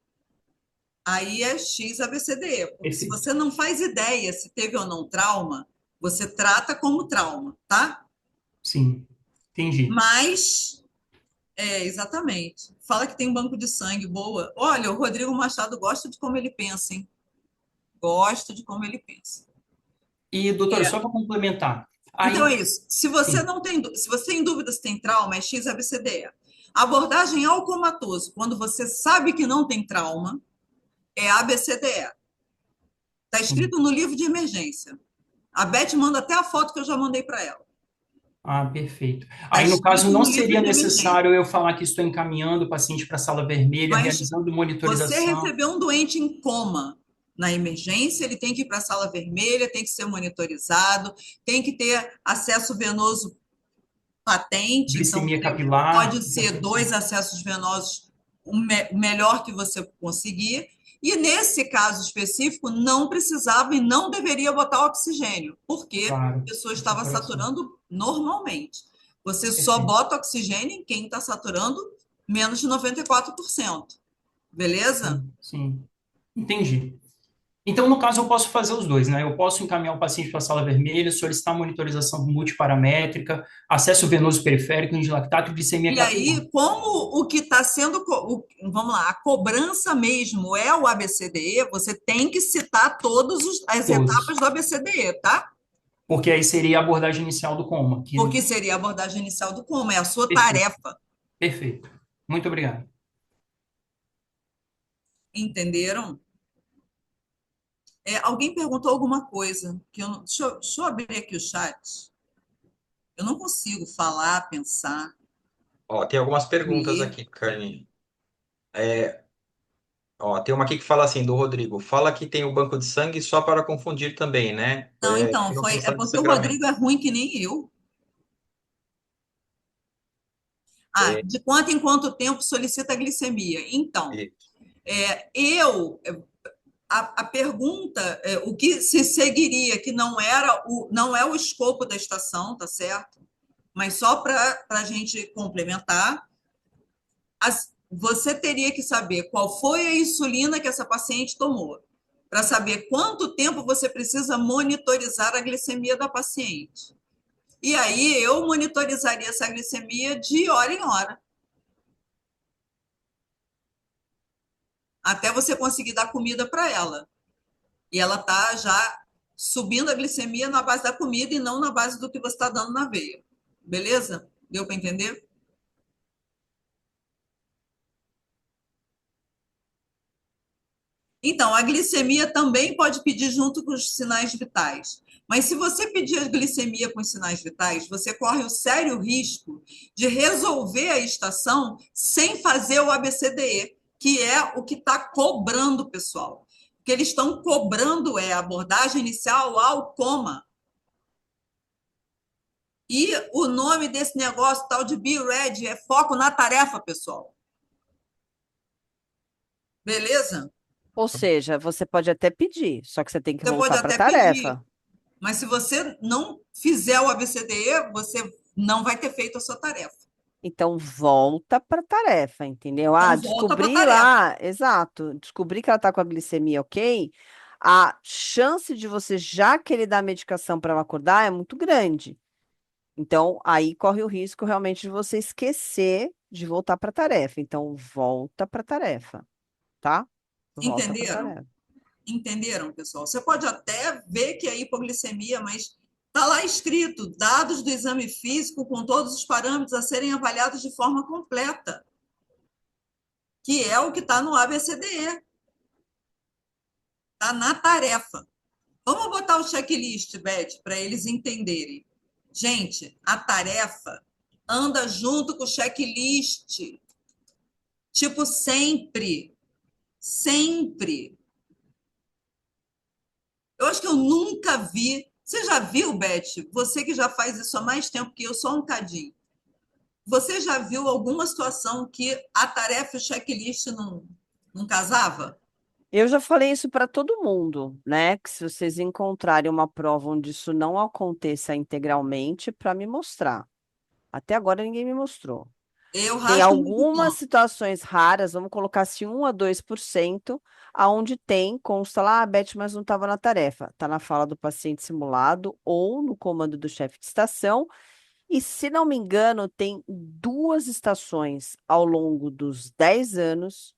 Aí é X-ABCDE, porque se perfeito. você não faz ideia se teve ou não trauma, você trata como trauma, tá? Sim, entendi. Mas, exatamente. Fala que tem um banco de sangue, boa. Olha, o Rodrigo Machado gosta de como ele pensa, hein? Gosta de como ele pensa. E, doutora, É. só para complementar, Então aí, é isso. Se você sim, não tem, se você tem dúvida se tem trauma, é X-ABCDE. Abordagem ao comatoso, quando você sabe que não tem trauma, é ABCDE. Está sim. escrito no livro de emergência. A Beth manda até a foto que eu já mandei para ela. Ah, perfeito. Está Aí, no caso, escrito não no livro seria de emergência. necessário eu falar que estou encaminhando o paciente para a sala vermelha, Mas realizando você monitorização. recebeu um doente em coma na emergência, ele tem que ir para a sala vermelha, tem que ser monitorizado, tem que ter acesso venoso patente, então Glicemia capilar, pode ser hipertensão. 2 acessos venosos, o melhor que você conseguir. E nesse caso específico, não precisava e não deveria botar oxigênio, porque a Claro, pessoa a estava saturação. saturando normalmente. Você só Perfeito. bota oxigênio em quem está saturando menos de 94%. Beleza? Sim. Entendi. Então, no caso, eu posso fazer os dois, né? Eu posso encaminhar o paciente para a sala vermelha, solicitar monitorização multiparamétrica, acesso venoso periférico, índice lactato e glicemia E capilar. aí, como o que está sendo, vamos lá, a cobrança mesmo é o ABCDE, você tem que citar todas as etapas Todos. do ABCDE, tá? Porque aí seria a abordagem inicial do coma. Porque seria a abordagem inicial do coma, é a sua Perfeito, tarefa. perfeito. Muito obrigado. Entenderam? Alguém perguntou alguma coisa que deixa eu abrir aqui o chat. Eu não consigo falar, pensar, Ó, tem algumas perguntas ler. aqui, Carlinhos. Ó, tem uma aqui que fala assim, do Rodrigo. Fala que tem o banco de sangue só para confundir também, né? Não, Que então, não é consta de porque o sangramento. Rodrigo é ruim que nem eu. É, De quanto em quanto tempo solicita a glicemia? Então, e- é, eu a pergunta, o que se seguiria, que não é o escopo da estação, tá certo? Mas só para a gente complementar, você teria que saber qual foi a insulina que essa paciente tomou, para saber quanto tempo você precisa monitorizar a glicemia da paciente. E aí eu monitorizaria essa glicemia de hora em hora, até você conseguir dar comida para ela. E ela está já subindo a glicemia na base da comida e não na base do que você está dando na veia. Beleza? Deu para entender? Então, a glicemia também pode pedir junto com os sinais vitais. Mas se você pedir a glicemia com os sinais vitais, você corre o sério risco de resolver a estação sem fazer o ABCDE, que é o que está cobrando, pessoal. O que eles estão cobrando é a abordagem inicial ao coma. E o nome desse negócio, tal de Be Ready, é foco na tarefa, pessoal. Beleza? Ou seja, você pode até pedir, só que você tem que Você pode voltar para a até pedir, tarefa. mas se você não fizer o ABCDE, você não vai ter feito a sua tarefa. Então, volta para a tarefa, entendeu? Ah, Então, volta para a descobri tarefa. lá, exato, descobri que ela está com a glicemia ok. A chance de você já querer dar a medicação para ela acordar é muito grande. Então, aí corre o risco realmente de você esquecer de voltar para a tarefa. Então, volta para a tarefa, tá? Volta para a Entenderam? tarefa. Entenderam, pessoal? Você pode até ver que é hipoglicemia, mas está lá escrito: dados do exame físico com todos os parâmetros a serem avaliados de forma completa, que é o que está no ABCDE, está na tarefa. Vamos botar o checklist, Beth, para eles entenderem. Gente, a tarefa anda junto com o checklist. Tipo, sempre. Sempre. Eu acho que eu nunca vi. Você já viu, Beth? Você que já faz isso há mais tempo que eu, só um cadinho. Você já viu alguma situação que a tarefa e o checklist não casava? Eu já falei isso para todo mundo, né? Que se vocês encontrarem uma prova onde isso não aconteça integralmente, para me mostrar. Até agora ninguém me mostrou. Eu Tem rasgo muito algumas pano. situações raras, vamos colocar assim 1 a 2%, aonde tem, consta lá, ah, Beth, mas não estava na tarefa. Está na fala do paciente simulado ou no comando do chefe de estação. E, se não me engano, tem 2 estações ao longo dos 10 anos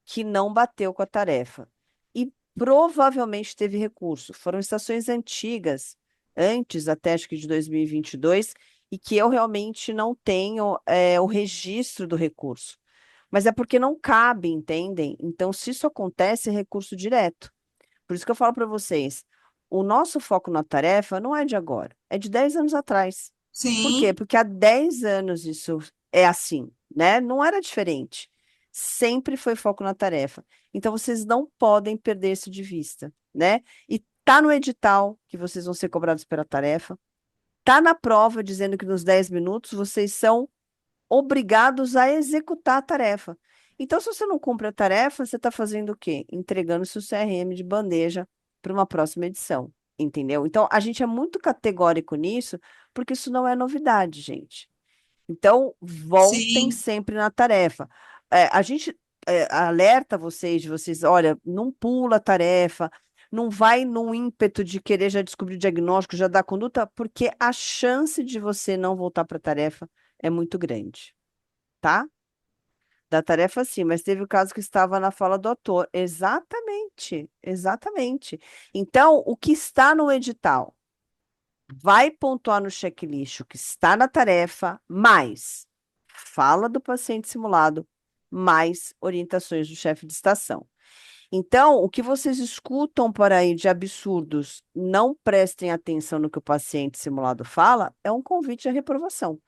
que não bateu com a tarefa. E provavelmente teve recurso. Foram estações antigas, antes até acho que de 2022, e que eu realmente não tenho o registro do recurso. Mas é porque não cabe, entendem? Então, se isso acontece, é recurso direto. Por isso que eu falo para vocês, o nosso foco na tarefa não é de agora, é de 10 anos atrás. Por quê? Sim, Porque há 10 anos isso é assim, né? Não era diferente. Sempre foi foco na tarefa. Então, vocês não podem perder isso de vista, né? E tá no edital que vocês vão ser cobrados pela tarefa. Tá na prova dizendo que nos 10 minutos vocês são obrigados a executar a tarefa. Então, se você não cumpre a tarefa, você está fazendo o quê? Entregando seu CRM de bandeja para uma próxima edição, entendeu? Então, a gente é muito categórico nisso, porque isso não é novidade, gente. Então, voltem sim. sempre na tarefa. A gente alerta vocês, olha, não pula a tarefa, não vai num ímpeto de querer já descobrir o diagnóstico, já dar conduta, porque a chance de você não voltar para a tarefa é muito grande, tá? Da tarefa sim, mas teve o caso que estava na fala do autor. Exatamente, exatamente. Então, o que está no edital vai pontuar no checklist o que está na tarefa, mais fala do paciente simulado, mais orientações do chefe de estação. Então, o que vocês escutam por aí de absurdos, não prestem atenção no que o paciente simulado fala, é um convite à reprovação.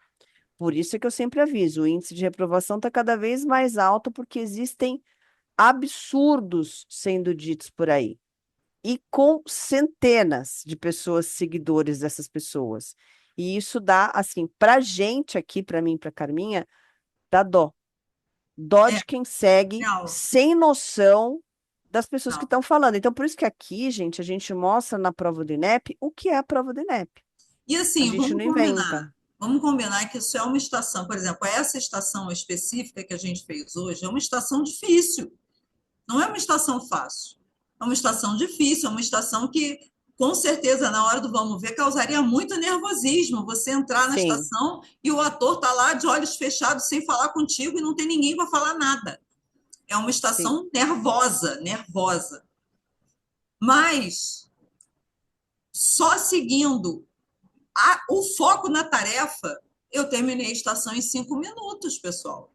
Por isso é que eu sempre aviso, o índice de reprovação está cada vez mais alto, porque existem absurdos sendo ditos por aí. E com centenas de pessoas, seguidores dessas pessoas. E isso dá, assim, pra gente aqui, pra mim, pra Carminha, dá dó. Dó É, de quem segue real, sem noção das pessoas que real. estão falando. Então, por isso que aqui, gente, a gente mostra na prova do INEP o que é a prova do INEP. E A assim, gente não inventa. vamos combinar que isso é uma estação, por exemplo, essa estação específica que a gente fez hoje é uma estação difícil, não é uma estação fácil. É uma estação difícil, é uma estação que, com certeza, na hora do vamos ver, causaria muito nervosismo você entrar na Sim, estação e o ator tá lá de olhos fechados, sem falar contigo e não tem ninguém para falar nada. É uma sim. estação nervosa, nervosa. Mas só seguindo o foco na tarefa, eu terminei a estação em 5 minutos, pessoal.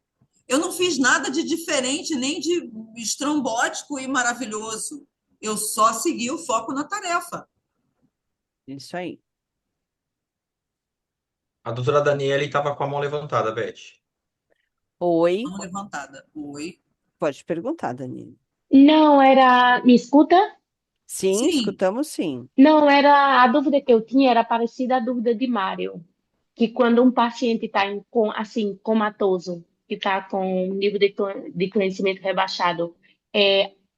Eu não fiz nada de diferente, nem de estrambótico e maravilhoso. Eu só segui o foco na tarefa. Isso aí. A doutora Daniele estava com a mão levantada, Beth. Oi, Mão levantada. Oi. pode perguntar, Danilo. Não, era. Me escuta? Sim, Sim, escutamos sim. Não, era. A dúvida que eu tinha era parecida à dúvida de Mário, que quando um paciente está assim, comatoso, que está com um nível de conhecimento rebaixado,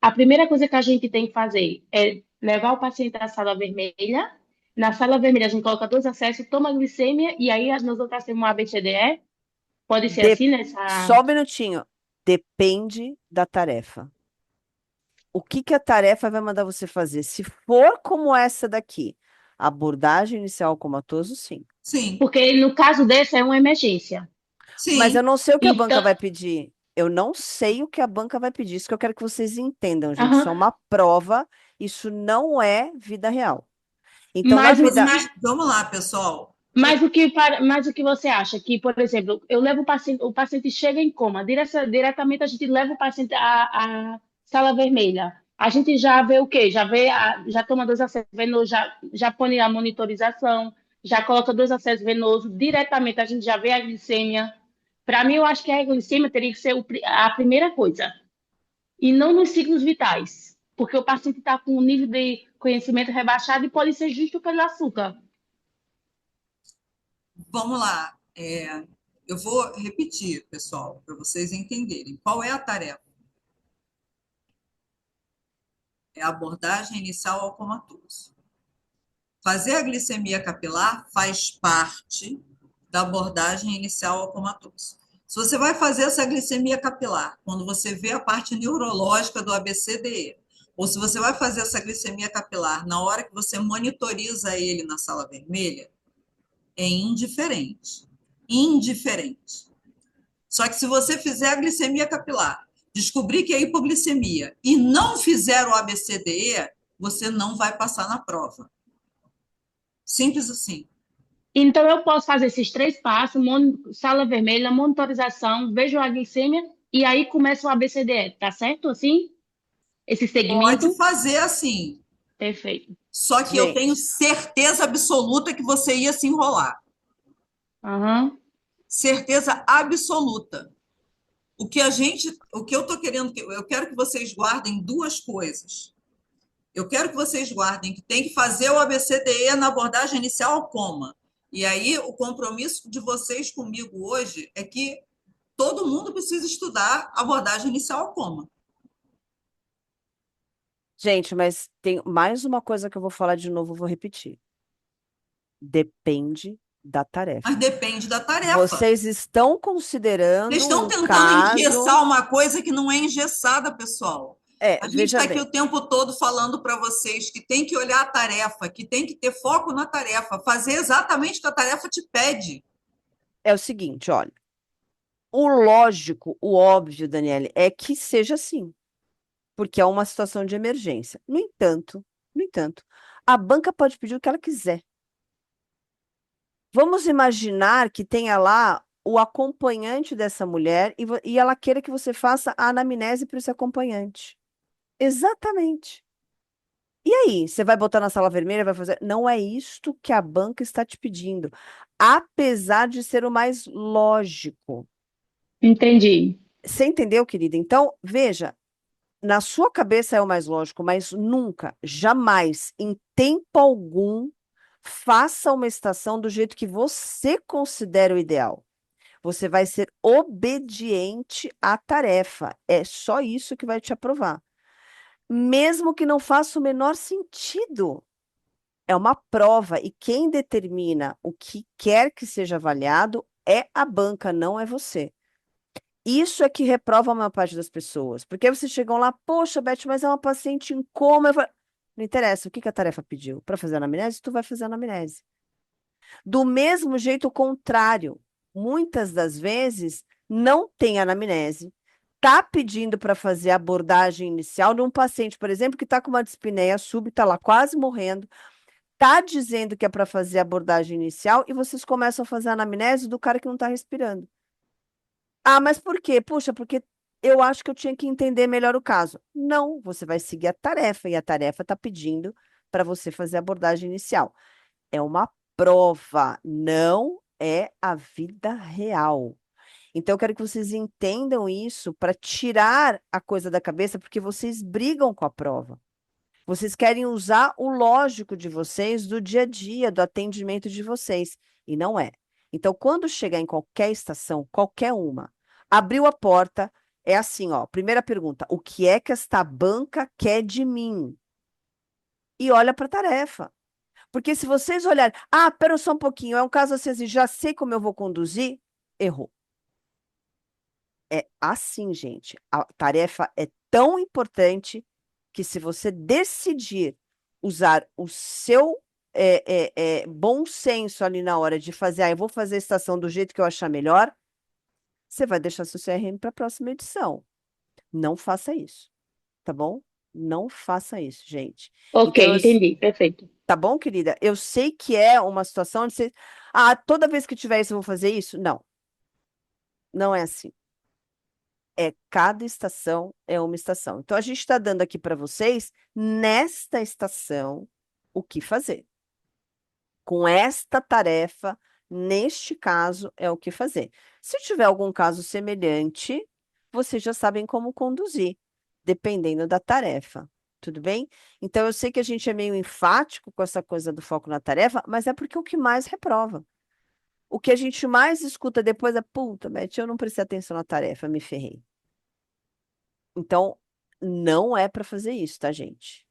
a primeira coisa que a gente tem que fazer é levar o paciente à sala vermelha. Na sala vermelha, a gente coloca dois acessos, toma glicemia, e aí nós outras temos um ABCDE. Pode ser De- assim nessa. Só um minutinho. Depende da tarefa. O que que a tarefa vai mandar você fazer? Se for como essa daqui, abordagem inicial ao comatoso, sim. sim, Porque no caso desse é uma emergência. Mas eu sim. não sei o que a banca Então, vai pedir. Eu não sei o que a banca vai pedir. Isso que eu quero que vocês entendam, gente. Isso é aham. uma prova. Isso não é vida real. Então, na Mas vida. Vamos lá, pessoal. Mas o que você acha? Que, por exemplo, eu levo o paciente chega em coma, diretamente a gente leva o paciente à sala vermelha. A gente já vê o quê? Já toma dois acessos venosos, já põe a monitorização, já coloca dois acessos venosos, diretamente a gente já vê a glicemia. Para mim, eu acho que a glicemia teria que ser a primeira coisa, e não nos signos vitais, porque o paciente está com um nível de conhecimento rebaixado e pode ser justo pelo açúcar. Vamos lá. Eu vou repetir, pessoal, para vocês entenderem. Qual é a tarefa? É a abordagem inicial ao comatoso. Fazer a glicemia capilar faz parte da abordagem inicial ao comatoso. Se você vai fazer essa glicemia capilar, quando você vê a parte neurológica do ABCDE, ou se você vai fazer essa glicemia capilar na hora que você monitoriza ele na sala vermelha, é indiferente. Indiferente. Só que se você fizer a glicemia capilar, descobrir que é hipoglicemia e não fizer o ABCDE, você não vai passar na prova. Simples assim. Então, eu posso fazer esses três passos, sala vermelha, monitorização, vejo a glicemia e aí começa o ABCDE, tá certo assim? Esse Pode segmento? fazer assim. Perfeito. Só que eu tenho Gente, certeza absoluta que você ia se enrolar. Aham. Certeza absoluta. O que eu estou querendo, eu quero que vocês guardem duas coisas. Eu quero que vocês guardem que tem que fazer o ABCDE na abordagem inicial ao coma. E aí, o compromisso de vocês comigo hoje é que todo mundo precisa estudar a abordagem inicial ao coma. gente, mas tem mais uma coisa que eu vou falar de novo, eu vou repetir. Depende da tarefa. Mas depende da tarefa. Vocês estão considerando Vocês estão um tentando engessar caso... uma coisa que não é engessada, pessoal. A gente veja está aqui bem, o tempo todo falando para vocês que tem que olhar a tarefa, que tem que ter foco na tarefa, fazer exatamente o que a tarefa te pede. é o seguinte, olha, o lógico, o óbvio, Daniele, é que seja assim, porque é uma situação de emergência. No entanto, a banca pode pedir o que ela quiser. Vamos imaginar que tenha lá o acompanhante dessa mulher e ela queira que você faça a anamnese para esse acompanhante. Exatamente. E aí, você vai botar na sala vermelha, vai fazer. Não é isto que a banca está te pedindo, apesar de ser o mais lógico. Entendi. Você entendeu, querida? Então, veja, na sua cabeça é o mais lógico, mas nunca, jamais, em tempo algum, faça uma estação do jeito que você considera o ideal. Você vai ser obediente à tarefa. É só isso que vai te aprovar. Mesmo que não faça o menor sentido. É uma prova e quem determina o que quer que seja avaliado é a banca, não é você. Isso é que reprova a maior parte das pessoas. Porque vocês chegam lá, poxa, Beth, mas é uma paciente em coma. Não interessa, o que que a tarefa pediu? Para fazer a anamnese, tu vai fazer a anamnese. Do mesmo jeito contrário, muitas das vezes não tem anamnese, tá pedindo para fazer a abordagem inicial de um paciente, por exemplo, que está com uma dispneia súbita, lá quase morrendo, tá dizendo que é para fazer a abordagem inicial e vocês começam a fazer a anamnese do cara que não está respirando. Ah, mas por quê? Puxa, porque eu acho que eu tinha que entender melhor o caso. Não, você vai seguir a tarefa e a tarefa está pedindo para você fazer a abordagem inicial. É uma prova, não é a vida real. Então, eu quero que vocês entendam isso para tirar a coisa da cabeça, porque vocês brigam com a prova. Vocês querem usar o lógico de vocês do dia a dia, do atendimento de vocês, e não é. Então, quando chegar em qualquer estação, qualquer uma, abriu a porta, é assim, ó, primeira pergunta, o que é que esta banca quer de mim? E olha para a tarefa. Porque se vocês olharem, pera só um pouquinho, é um caso assim, já sei como eu vou conduzir, errou. É assim, gente. A tarefa é tão importante que se você decidir usar o seu bom senso ali na hora de fazer, eu vou fazer a estação do jeito que eu achar melhor, você vai deixar seu CRM para a próxima edição. Não faça isso, tá bom? Não faça isso, gente. Ok, Então, entendi, perfeito. tá bom, querida? Eu sei que é uma situação onde você. Toda vez que tiver isso, eu vou fazer isso? Não. Não é assim. Cada estação é uma estação. Então, a gente está dando aqui para vocês, nesta estação, o que fazer. Com esta tarefa, neste caso, é o que fazer. Se tiver algum caso semelhante, vocês já sabem como conduzir, dependendo da tarefa. Tudo bem? Então, eu sei que a gente é meio enfático com essa coisa do foco na tarefa, mas é porque é o que mais reprova. O que a gente mais escuta depois é, puta, Beth, eu não prestei atenção na tarefa, me ferrei. Então, não é para fazer isso, tá, gente?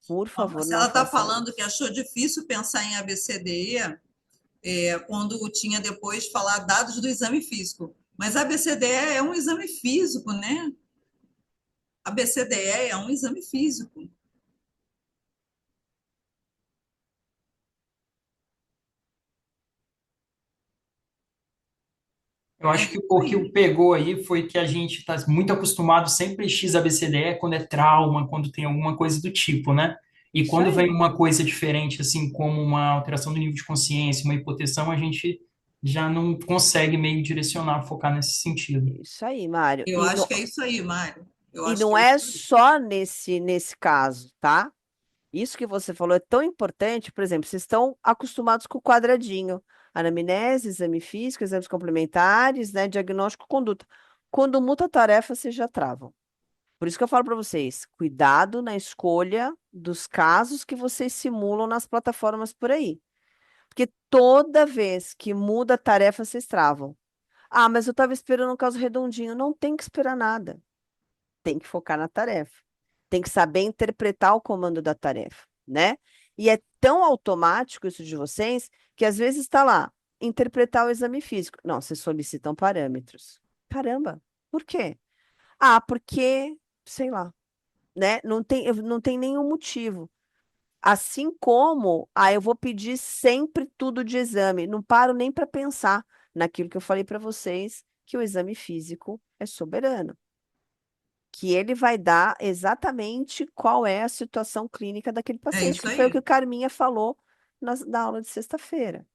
Por favor, Se não ela está façam falando isso. que achou difícil pensar em ABCDE, quando tinha depois falar dados do exame físico. Mas a ABCDE é um exame físico, né? A ABCDE é um exame físico. Eu acho que o que o pegou aí foi que a gente está muito acostumado sempre XABCDE quando é trauma, quando tem alguma coisa do tipo, né? E Isso quando vem aí. uma coisa diferente, assim como uma alteração do nível de consciência, uma hipotensão, a gente já não consegue meio direcionar, focar nesse sentido. Isso aí, Mário. Eu acho que é isso aí, Mário. Eu E acho não que é isso é aí. só nesse caso, tá? Isso que você falou é tão importante, por exemplo, vocês estão acostumados com o quadradinho, anamnese, exame físico, exames complementares, né, diagnóstico, conduta. Quando muda a tarefa, vocês já travam. Por isso que eu falo para vocês, cuidado na escolha dos casos que vocês simulam nas plataformas por aí. Porque toda vez que muda a tarefa, vocês travam. Mas eu estava esperando um caso redondinho. Não tem que esperar nada. Tem que focar na tarefa. Tem que saber interpretar o comando da tarefa, né? E é tão automático isso de vocês que às vezes está lá, interpretar o exame físico. Não, vocês solicitam parâmetros. Caramba, por quê? Ah, porque, sei lá, né? Não tem nenhum motivo. Assim como, eu vou pedir sempre tudo de exame. Não paro nem para pensar naquilo que eu falei para vocês, que o exame físico é soberano, que ele vai dar exatamente qual é a situação clínica daquele É paciente, isso que foi o que aí. o Carminha falou na aula de sexta-feira,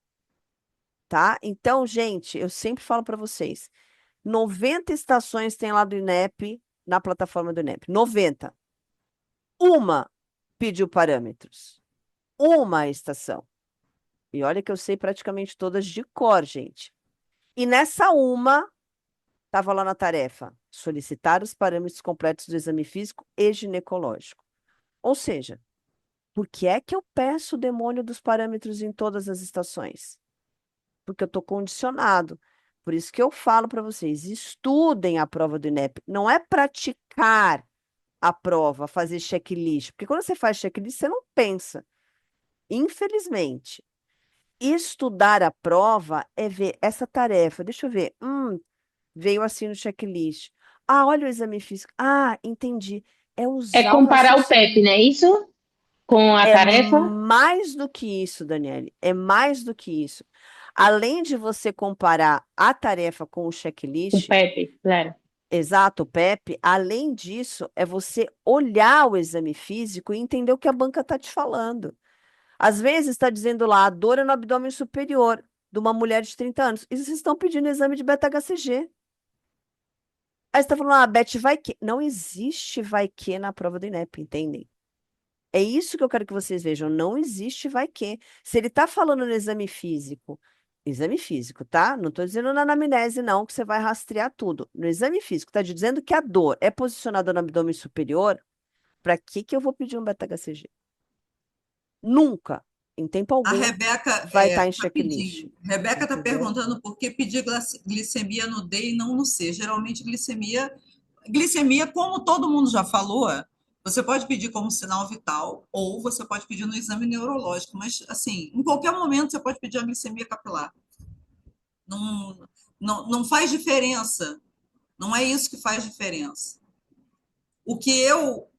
tá? Então, gente, eu sempre falo para vocês, 90 estações tem lá do INEP, na plataforma do INEP, 90. Uma pediu parâmetros, uma estação. E olha que eu sei praticamente todas de cor, gente. E nessa uma, estava lá na tarefa, solicitar os parâmetros completos do exame físico e ginecológico. Ou seja, por que é que eu peço o demônio dos parâmetros em todas as estações? Porque eu estou condicionado. Por isso que eu falo para vocês, estudem a prova do INEP. Não é praticar a prova, fazer checklist. Porque quando você faz checklist, você não pensa. Infelizmente. Estudar a prova é ver essa tarefa. Deixa eu ver. Veio assim no checklist. Ah, olha o exame físico. Ah, entendi. É É usar o comparar o raciocínio. PEP, não é isso? Com a É tarefa? mais do que isso, Daniele. É mais do que isso. Além de você comparar a tarefa com o O checklist, PEP, claro. exato, o PEP, além disso, é você olhar o exame físico e entender o que a banca está te falando. Às vezes está dizendo lá, a dor é no abdômen superior de uma mulher de 30 anos. E vocês estão pedindo exame de beta-HCG. Aí você está falando, Beth, vai que. Não existe vai que na prova do INEP, entendem? É isso que eu quero que vocês vejam. Não existe vai que. Se ele está falando no exame físico, tá? Não estou dizendo na anamnese, não, que você vai rastrear tudo. No exame físico, está dizendo que a dor é posicionada no abdômen superior, para que que eu vou pedir um beta-HCG? Nunca, em tempo A algum, Rebeca, vai estar em checklist. rapidinho, Rebeca está Entendeu? perguntando por que pedir glicemia no D e não no C. Geralmente, glicemia, como todo mundo já falou, você pode pedir como sinal vital ou você pode pedir no exame neurológico, mas, assim, em qualquer momento você pode pedir a glicemia capilar. Não, não faz diferença. Não é isso que faz diferença. O que eu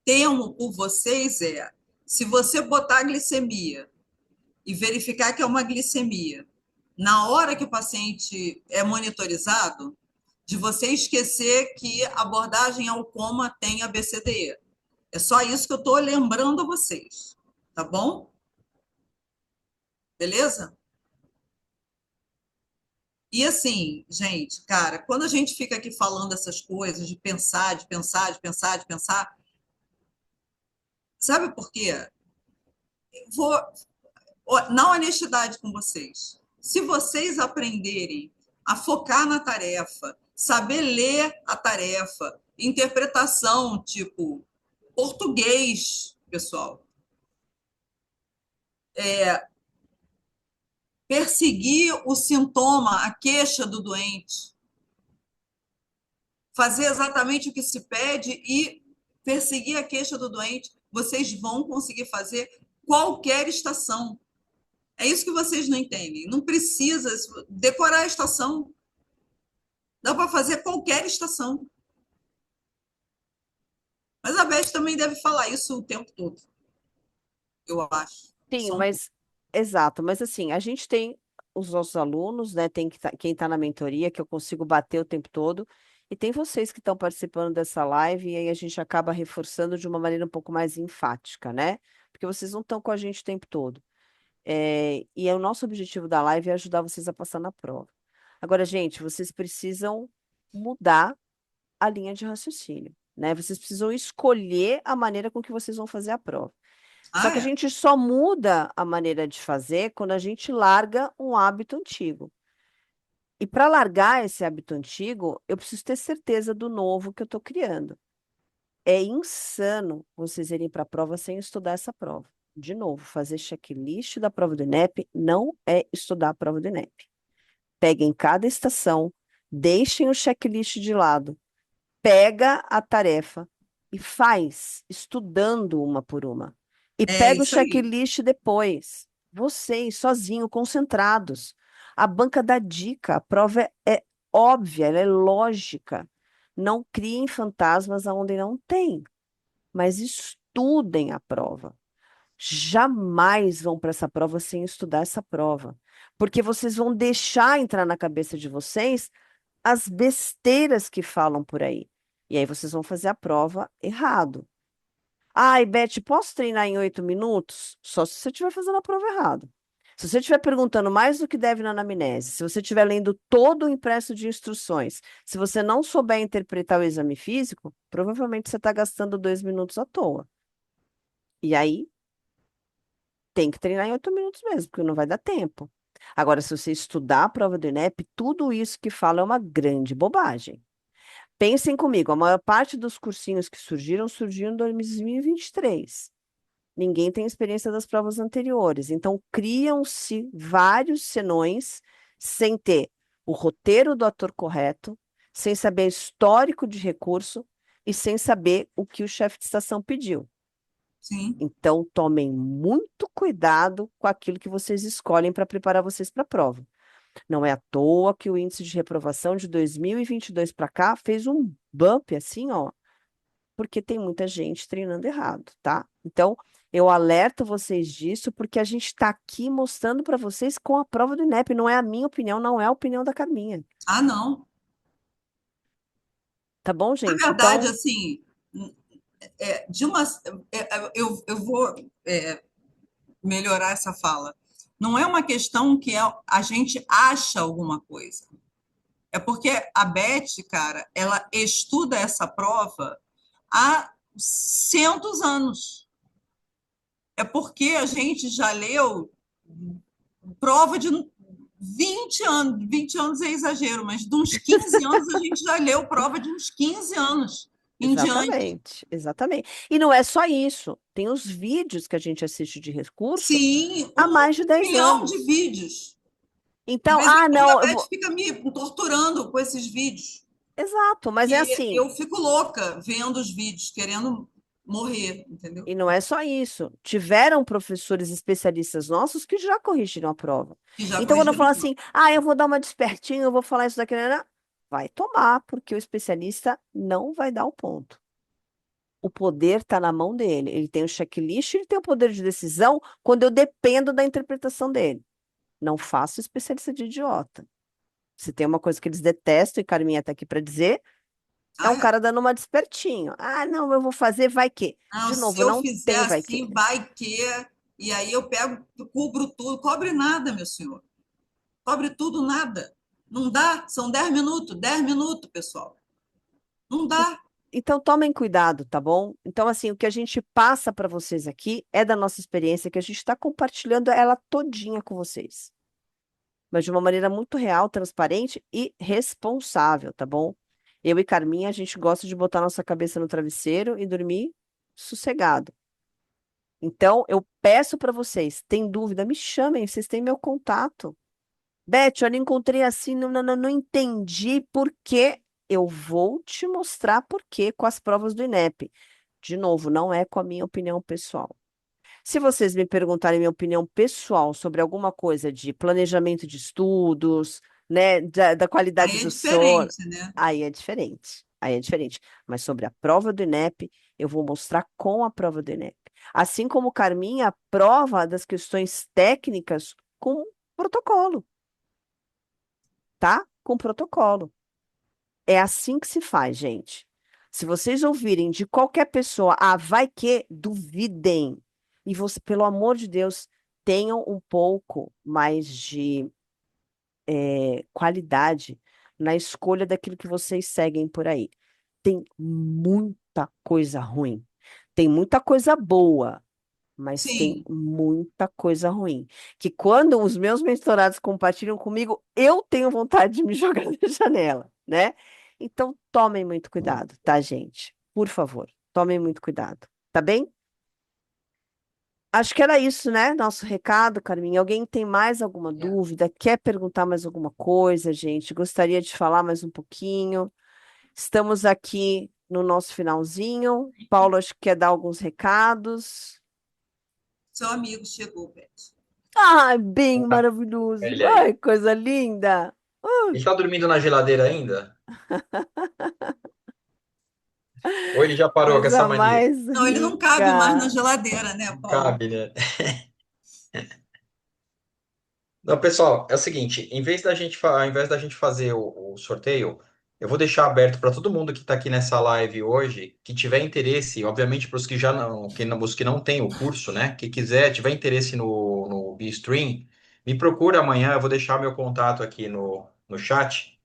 temo por vocês é, se você botar a glicemia e verificar que é uma glicemia, na hora que o paciente é monitorizado, de você esquecer que a abordagem ao coma tem a BCDE. É só isso que eu estou lembrando a vocês, tá bom? Beleza? E assim, gente, cara, quando a gente fica aqui falando essas coisas de pensar, de pensar, de pensar, de pensar, sabe por quê? Vou, na honestidade com vocês, se vocês aprenderem a focar na tarefa, saber ler a tarefa, interpretação, tipo português, pessoal, perseguir o sintoma, a queixa do doente, fazer exatamente o que se pede e perseguir a queixa do doente, vocês vão conseguir fazer qualquer estação. É isso que vocês não entendem. Não precisa decorar a estação. Dá para fazer qualquer estação. Mas a Beth também deve falar isso o tempo todo, eu acho. Sim, São mas exato, mas assim, a gente tem os nossos alunos, né? Tem quem está na mentoria, que eu consigo bater o tempo todo, e tem vocês que estão participando dessa live, e aí a gente acaba reforçando de uma maneira um pouco mais enfática, né? Porque vocês não estão com a gente o tempo todo. O nosso objetivo da live é ajudar vocês a passar na prova. Agora, gente, vocês precisam mudar a linha de raciocínio, né? Vocês precisam escolher a maneira com que vocês vão fazer a prova. Só que a É. gente só muda a maneira de fazer quando a gente larga um hábito antigo. E para largar esse hábito antigo, eu preciso ter certeza do novo que eu estou criando. É insano vocês irem para a prova sem estudar essa prova. De novo, fazer checklist da prova do INEP não é estudar a prova do INEP. Peguem cada estação, deixem o checklist de lado, pega a tarefa e faz, estudando uma por uma. E É pega o isso aí. checklist depois. Vocês, sozinhos, concentrados. A banca dá dica, a prova é óbvia, ela é lógica. Não criem fantasmas aonde não tem, mas estudem a prova. Jamais vão para essa prova sem estudar essa prova, porque vocês vão deixar entrar na cabeça de vocês as besteiras que falam por aí. E aí vocês vão fazer a prova errado. Ai, Beth, posso treinar em 8 minutos? Só se você estiver fazendo a prova errado. Se você estiver perguntando mais do que deve na anamnese, se você estiver lendo todo o impresso de instruções, se você não souber interpretar o exame físico, provavelmente você está gastando 2 minutos à toa. E aí, tem que treinar em 8 minutos mesmo, porque não vai dar tempo. Agora, se você estudar a prova do INEP, tudo isso que fala é uma grande bobagem. Pensem comigo, a maior parte dos cursinhos que surgiram em 2023. Ninguém tem experiência das provas anteriores. Então, criam-se vários senões sem ter o roteiro do ator correto, sem saber histórico de recurso e sem saber o que o chefe de estação pediu. Sim. Então, tomem muito cuidado com aquilo que vocês escolhem para preparar vocês para a prova. Não é à toa que o índice de reprovação de 2022 para cá fez um bump assim, ó, porque tem muita gente treinando errado, tá? Então, eu alerto vocês disso porque a gente está aqui mostrando para vocês com a prova do INEP. Não é a minha opinião, não é a opinião da Carminha. Ah, não. Tá bom, Na gente? verdade, Então, assim, de uma, eu vou melhorar essa fala. Não é uma questão que a gente acha alguma coisa. É porque a Beth, cara, ela estuda essa prova há centos anos. É porque a gente já leu prova de 20 anos, 20 anos é exagero, mas de uns 15 anos a gente já leu prova de uns 15 anos em diante. exatamente, exatamente. E não é só isso. Tem os vídeos que a gente assiste de recurso Sim, há um mais de 10 milhão de anos. vídeos. De Então, vez em quando a não, Beth fica me torturando com esses vídeos. exato, mas é E assim. eu fico louca vendo os vídeos, querendo morrer, entendeu? E não é só isso. Tiveram professores especialistas nossos que já corrigiram a prova. Que já Então, quando eu corrigiram falo a prova. assim, eu vou dar uma despertinha, eu vou falar isso daqui, né? Vai tomar, porque o especialista não vai dar o ponto. O poder está na mão dele. Ele tem o checklist, ele tem o poder de decisão quando eu dependo da interpretação dele. Não faço especialista de idiota. Se tem uma coisa que eles detestam, e Carminha está aqui para dizer, é Ah, um é? cara dando uma despertinha. Ah, não, eu vou fazer, vai que. Não, De se novo, eu não fizer tem vai que. assim, vai que. E aí eu pego, cubro tudo. Cobre nada, meu senhor. Cobre tudo, nada. Não dá? São 10 minutos, pessoal. Não dá. Então, tomem cuidado, tá bom? Então, assim, o que a gente passa para vocês aqui é da nossa experiência, que a gente está compartilhando ela todinha com vocês. Mas de uma maneira muito real, transparente e responsável, tá bom? Eu e Carminha, a gente gosta de botar nossa cabeça no travesseiro e dormir sossegado. Então, eu peço para vocês, tem dúvida, me chamem, vocês têm meu contato. Beth, eu não encontrei assim, não entendi por quê. Eu vou te mostrar por quê com as provas do INEP. De novo, não é com a minha opinião pessoal. Se vocês me perguntarem minha opinião pessoal sobre alguma coisa de planejamento de estudos, né, da qualidade Aí é do sono, diferente, né? aí é diferente. Aí é diferente. Mas sobre a prova do INEP, eu vou mostrar com a prova do INEP. Assim como Carminha, a prova das questões técnicas com protocolo, tá? Com protocolo. É assim que se faz, gente. Se vocês ouvirem de qualquer pessoa, vai que, duvidem. E você, pelo amor de Deus, tenham um pouco mais de qualidade na escolha daquilo que vocês seguem por aí. Tem muita coisa ruim. Tem muita coisa boa, mas tem Sim. muita coisa ruim. Que quando os meus mentorados compartilham comigo, eu tenho vontade de me jogar da janela, né? Então, tomem muito cuidado, tá, gente? Por favor, tomem muito cuidado, tá bem? Acho que era isso, né? Nosso recado, Carminha. Alguém tem mais alguma dúvida? Quer perguntar mais alguma coisa, gente? Gostaria de falar mais um pouquinho. Estamos aqui no nosso finalzinho. Paulo, acho que quer dar alguns recados. Seu amigo chegou, Beth. Ai, bem maravilhoso. Ele Ai, aí. coisa linda. Ele tá dormindo na geladeira ainda? Ou ele já parou com essa Coisa mania? mais Não, ele não cabe mais na rica. geladeira, né, Não Paulo? cabe, né? Não, pessoal, é o seguinte, ao invés da gente fazer o sorteio, eu vou deixar aberto para todo mundo que está aqui nessa live hoje, que tiver interesse, obviamente para os que já não, os que não têm o curso, né? Que quiser, tiver interesse no Bstream, me procura amanhã, eu vou deixar meu contato aqui no chat,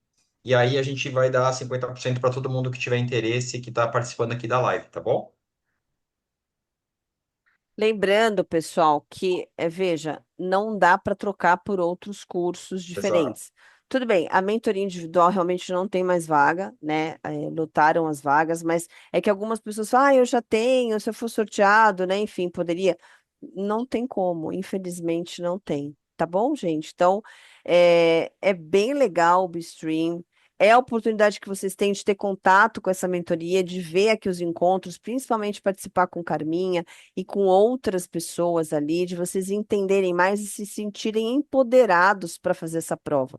e aí a gente vai dar 50% para todo mundo que tiver interesse, que está participando aqui da live, tá bom? Lembrando, pessoal, que, veja, não dá para trocar por outros cursos Exato. diferentes. Tudo bem, a mentoria individual realmente não tem mais vaga, né? Lotaram as vagas, mas é que algumas pessoas falam, eu já tenho, se eu for sorteado, né? Enfim, poderia. Não tem como, infelizmente não tem. Tá bom, gente? Então, é bem legal o Bstream. É a oportunidade que vocês têm de ter contato com essa mentoria, de ver aqui os encontros, principalmente participar com Carminha e com outras pessoas ali, de vocês entenderem mais e se sentirem empoderados para fazer essa prova.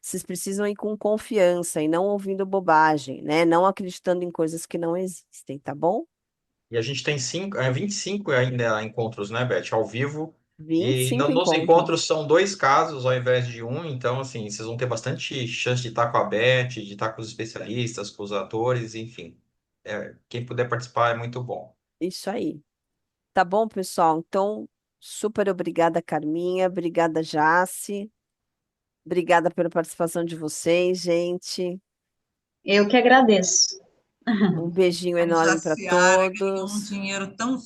Vocês precisam ir com confiança e não ouvindo bobagem, né? Não acreditando em coisas que não existem, tá bom? E a gente tem 25 ainda encontros, né, Beth, ao vivo. vinte e E cinco nos encontros encontros. são 2 casos ao invés de um, então, assim, vocês vão ter bastante chance de estar com a Beth, de estar com os especialistas, com os atores, enfim. Quem puder participar é muito bom. Isso aí. Tá bom, pessoal? Então, super obrigada, Carminha. Obrigada, Jace. Obrigada pela participação de vocês, gente. Eu que agradeço. Um beijinho A enorme para Jaciara ganhou um todos. dinheiro tão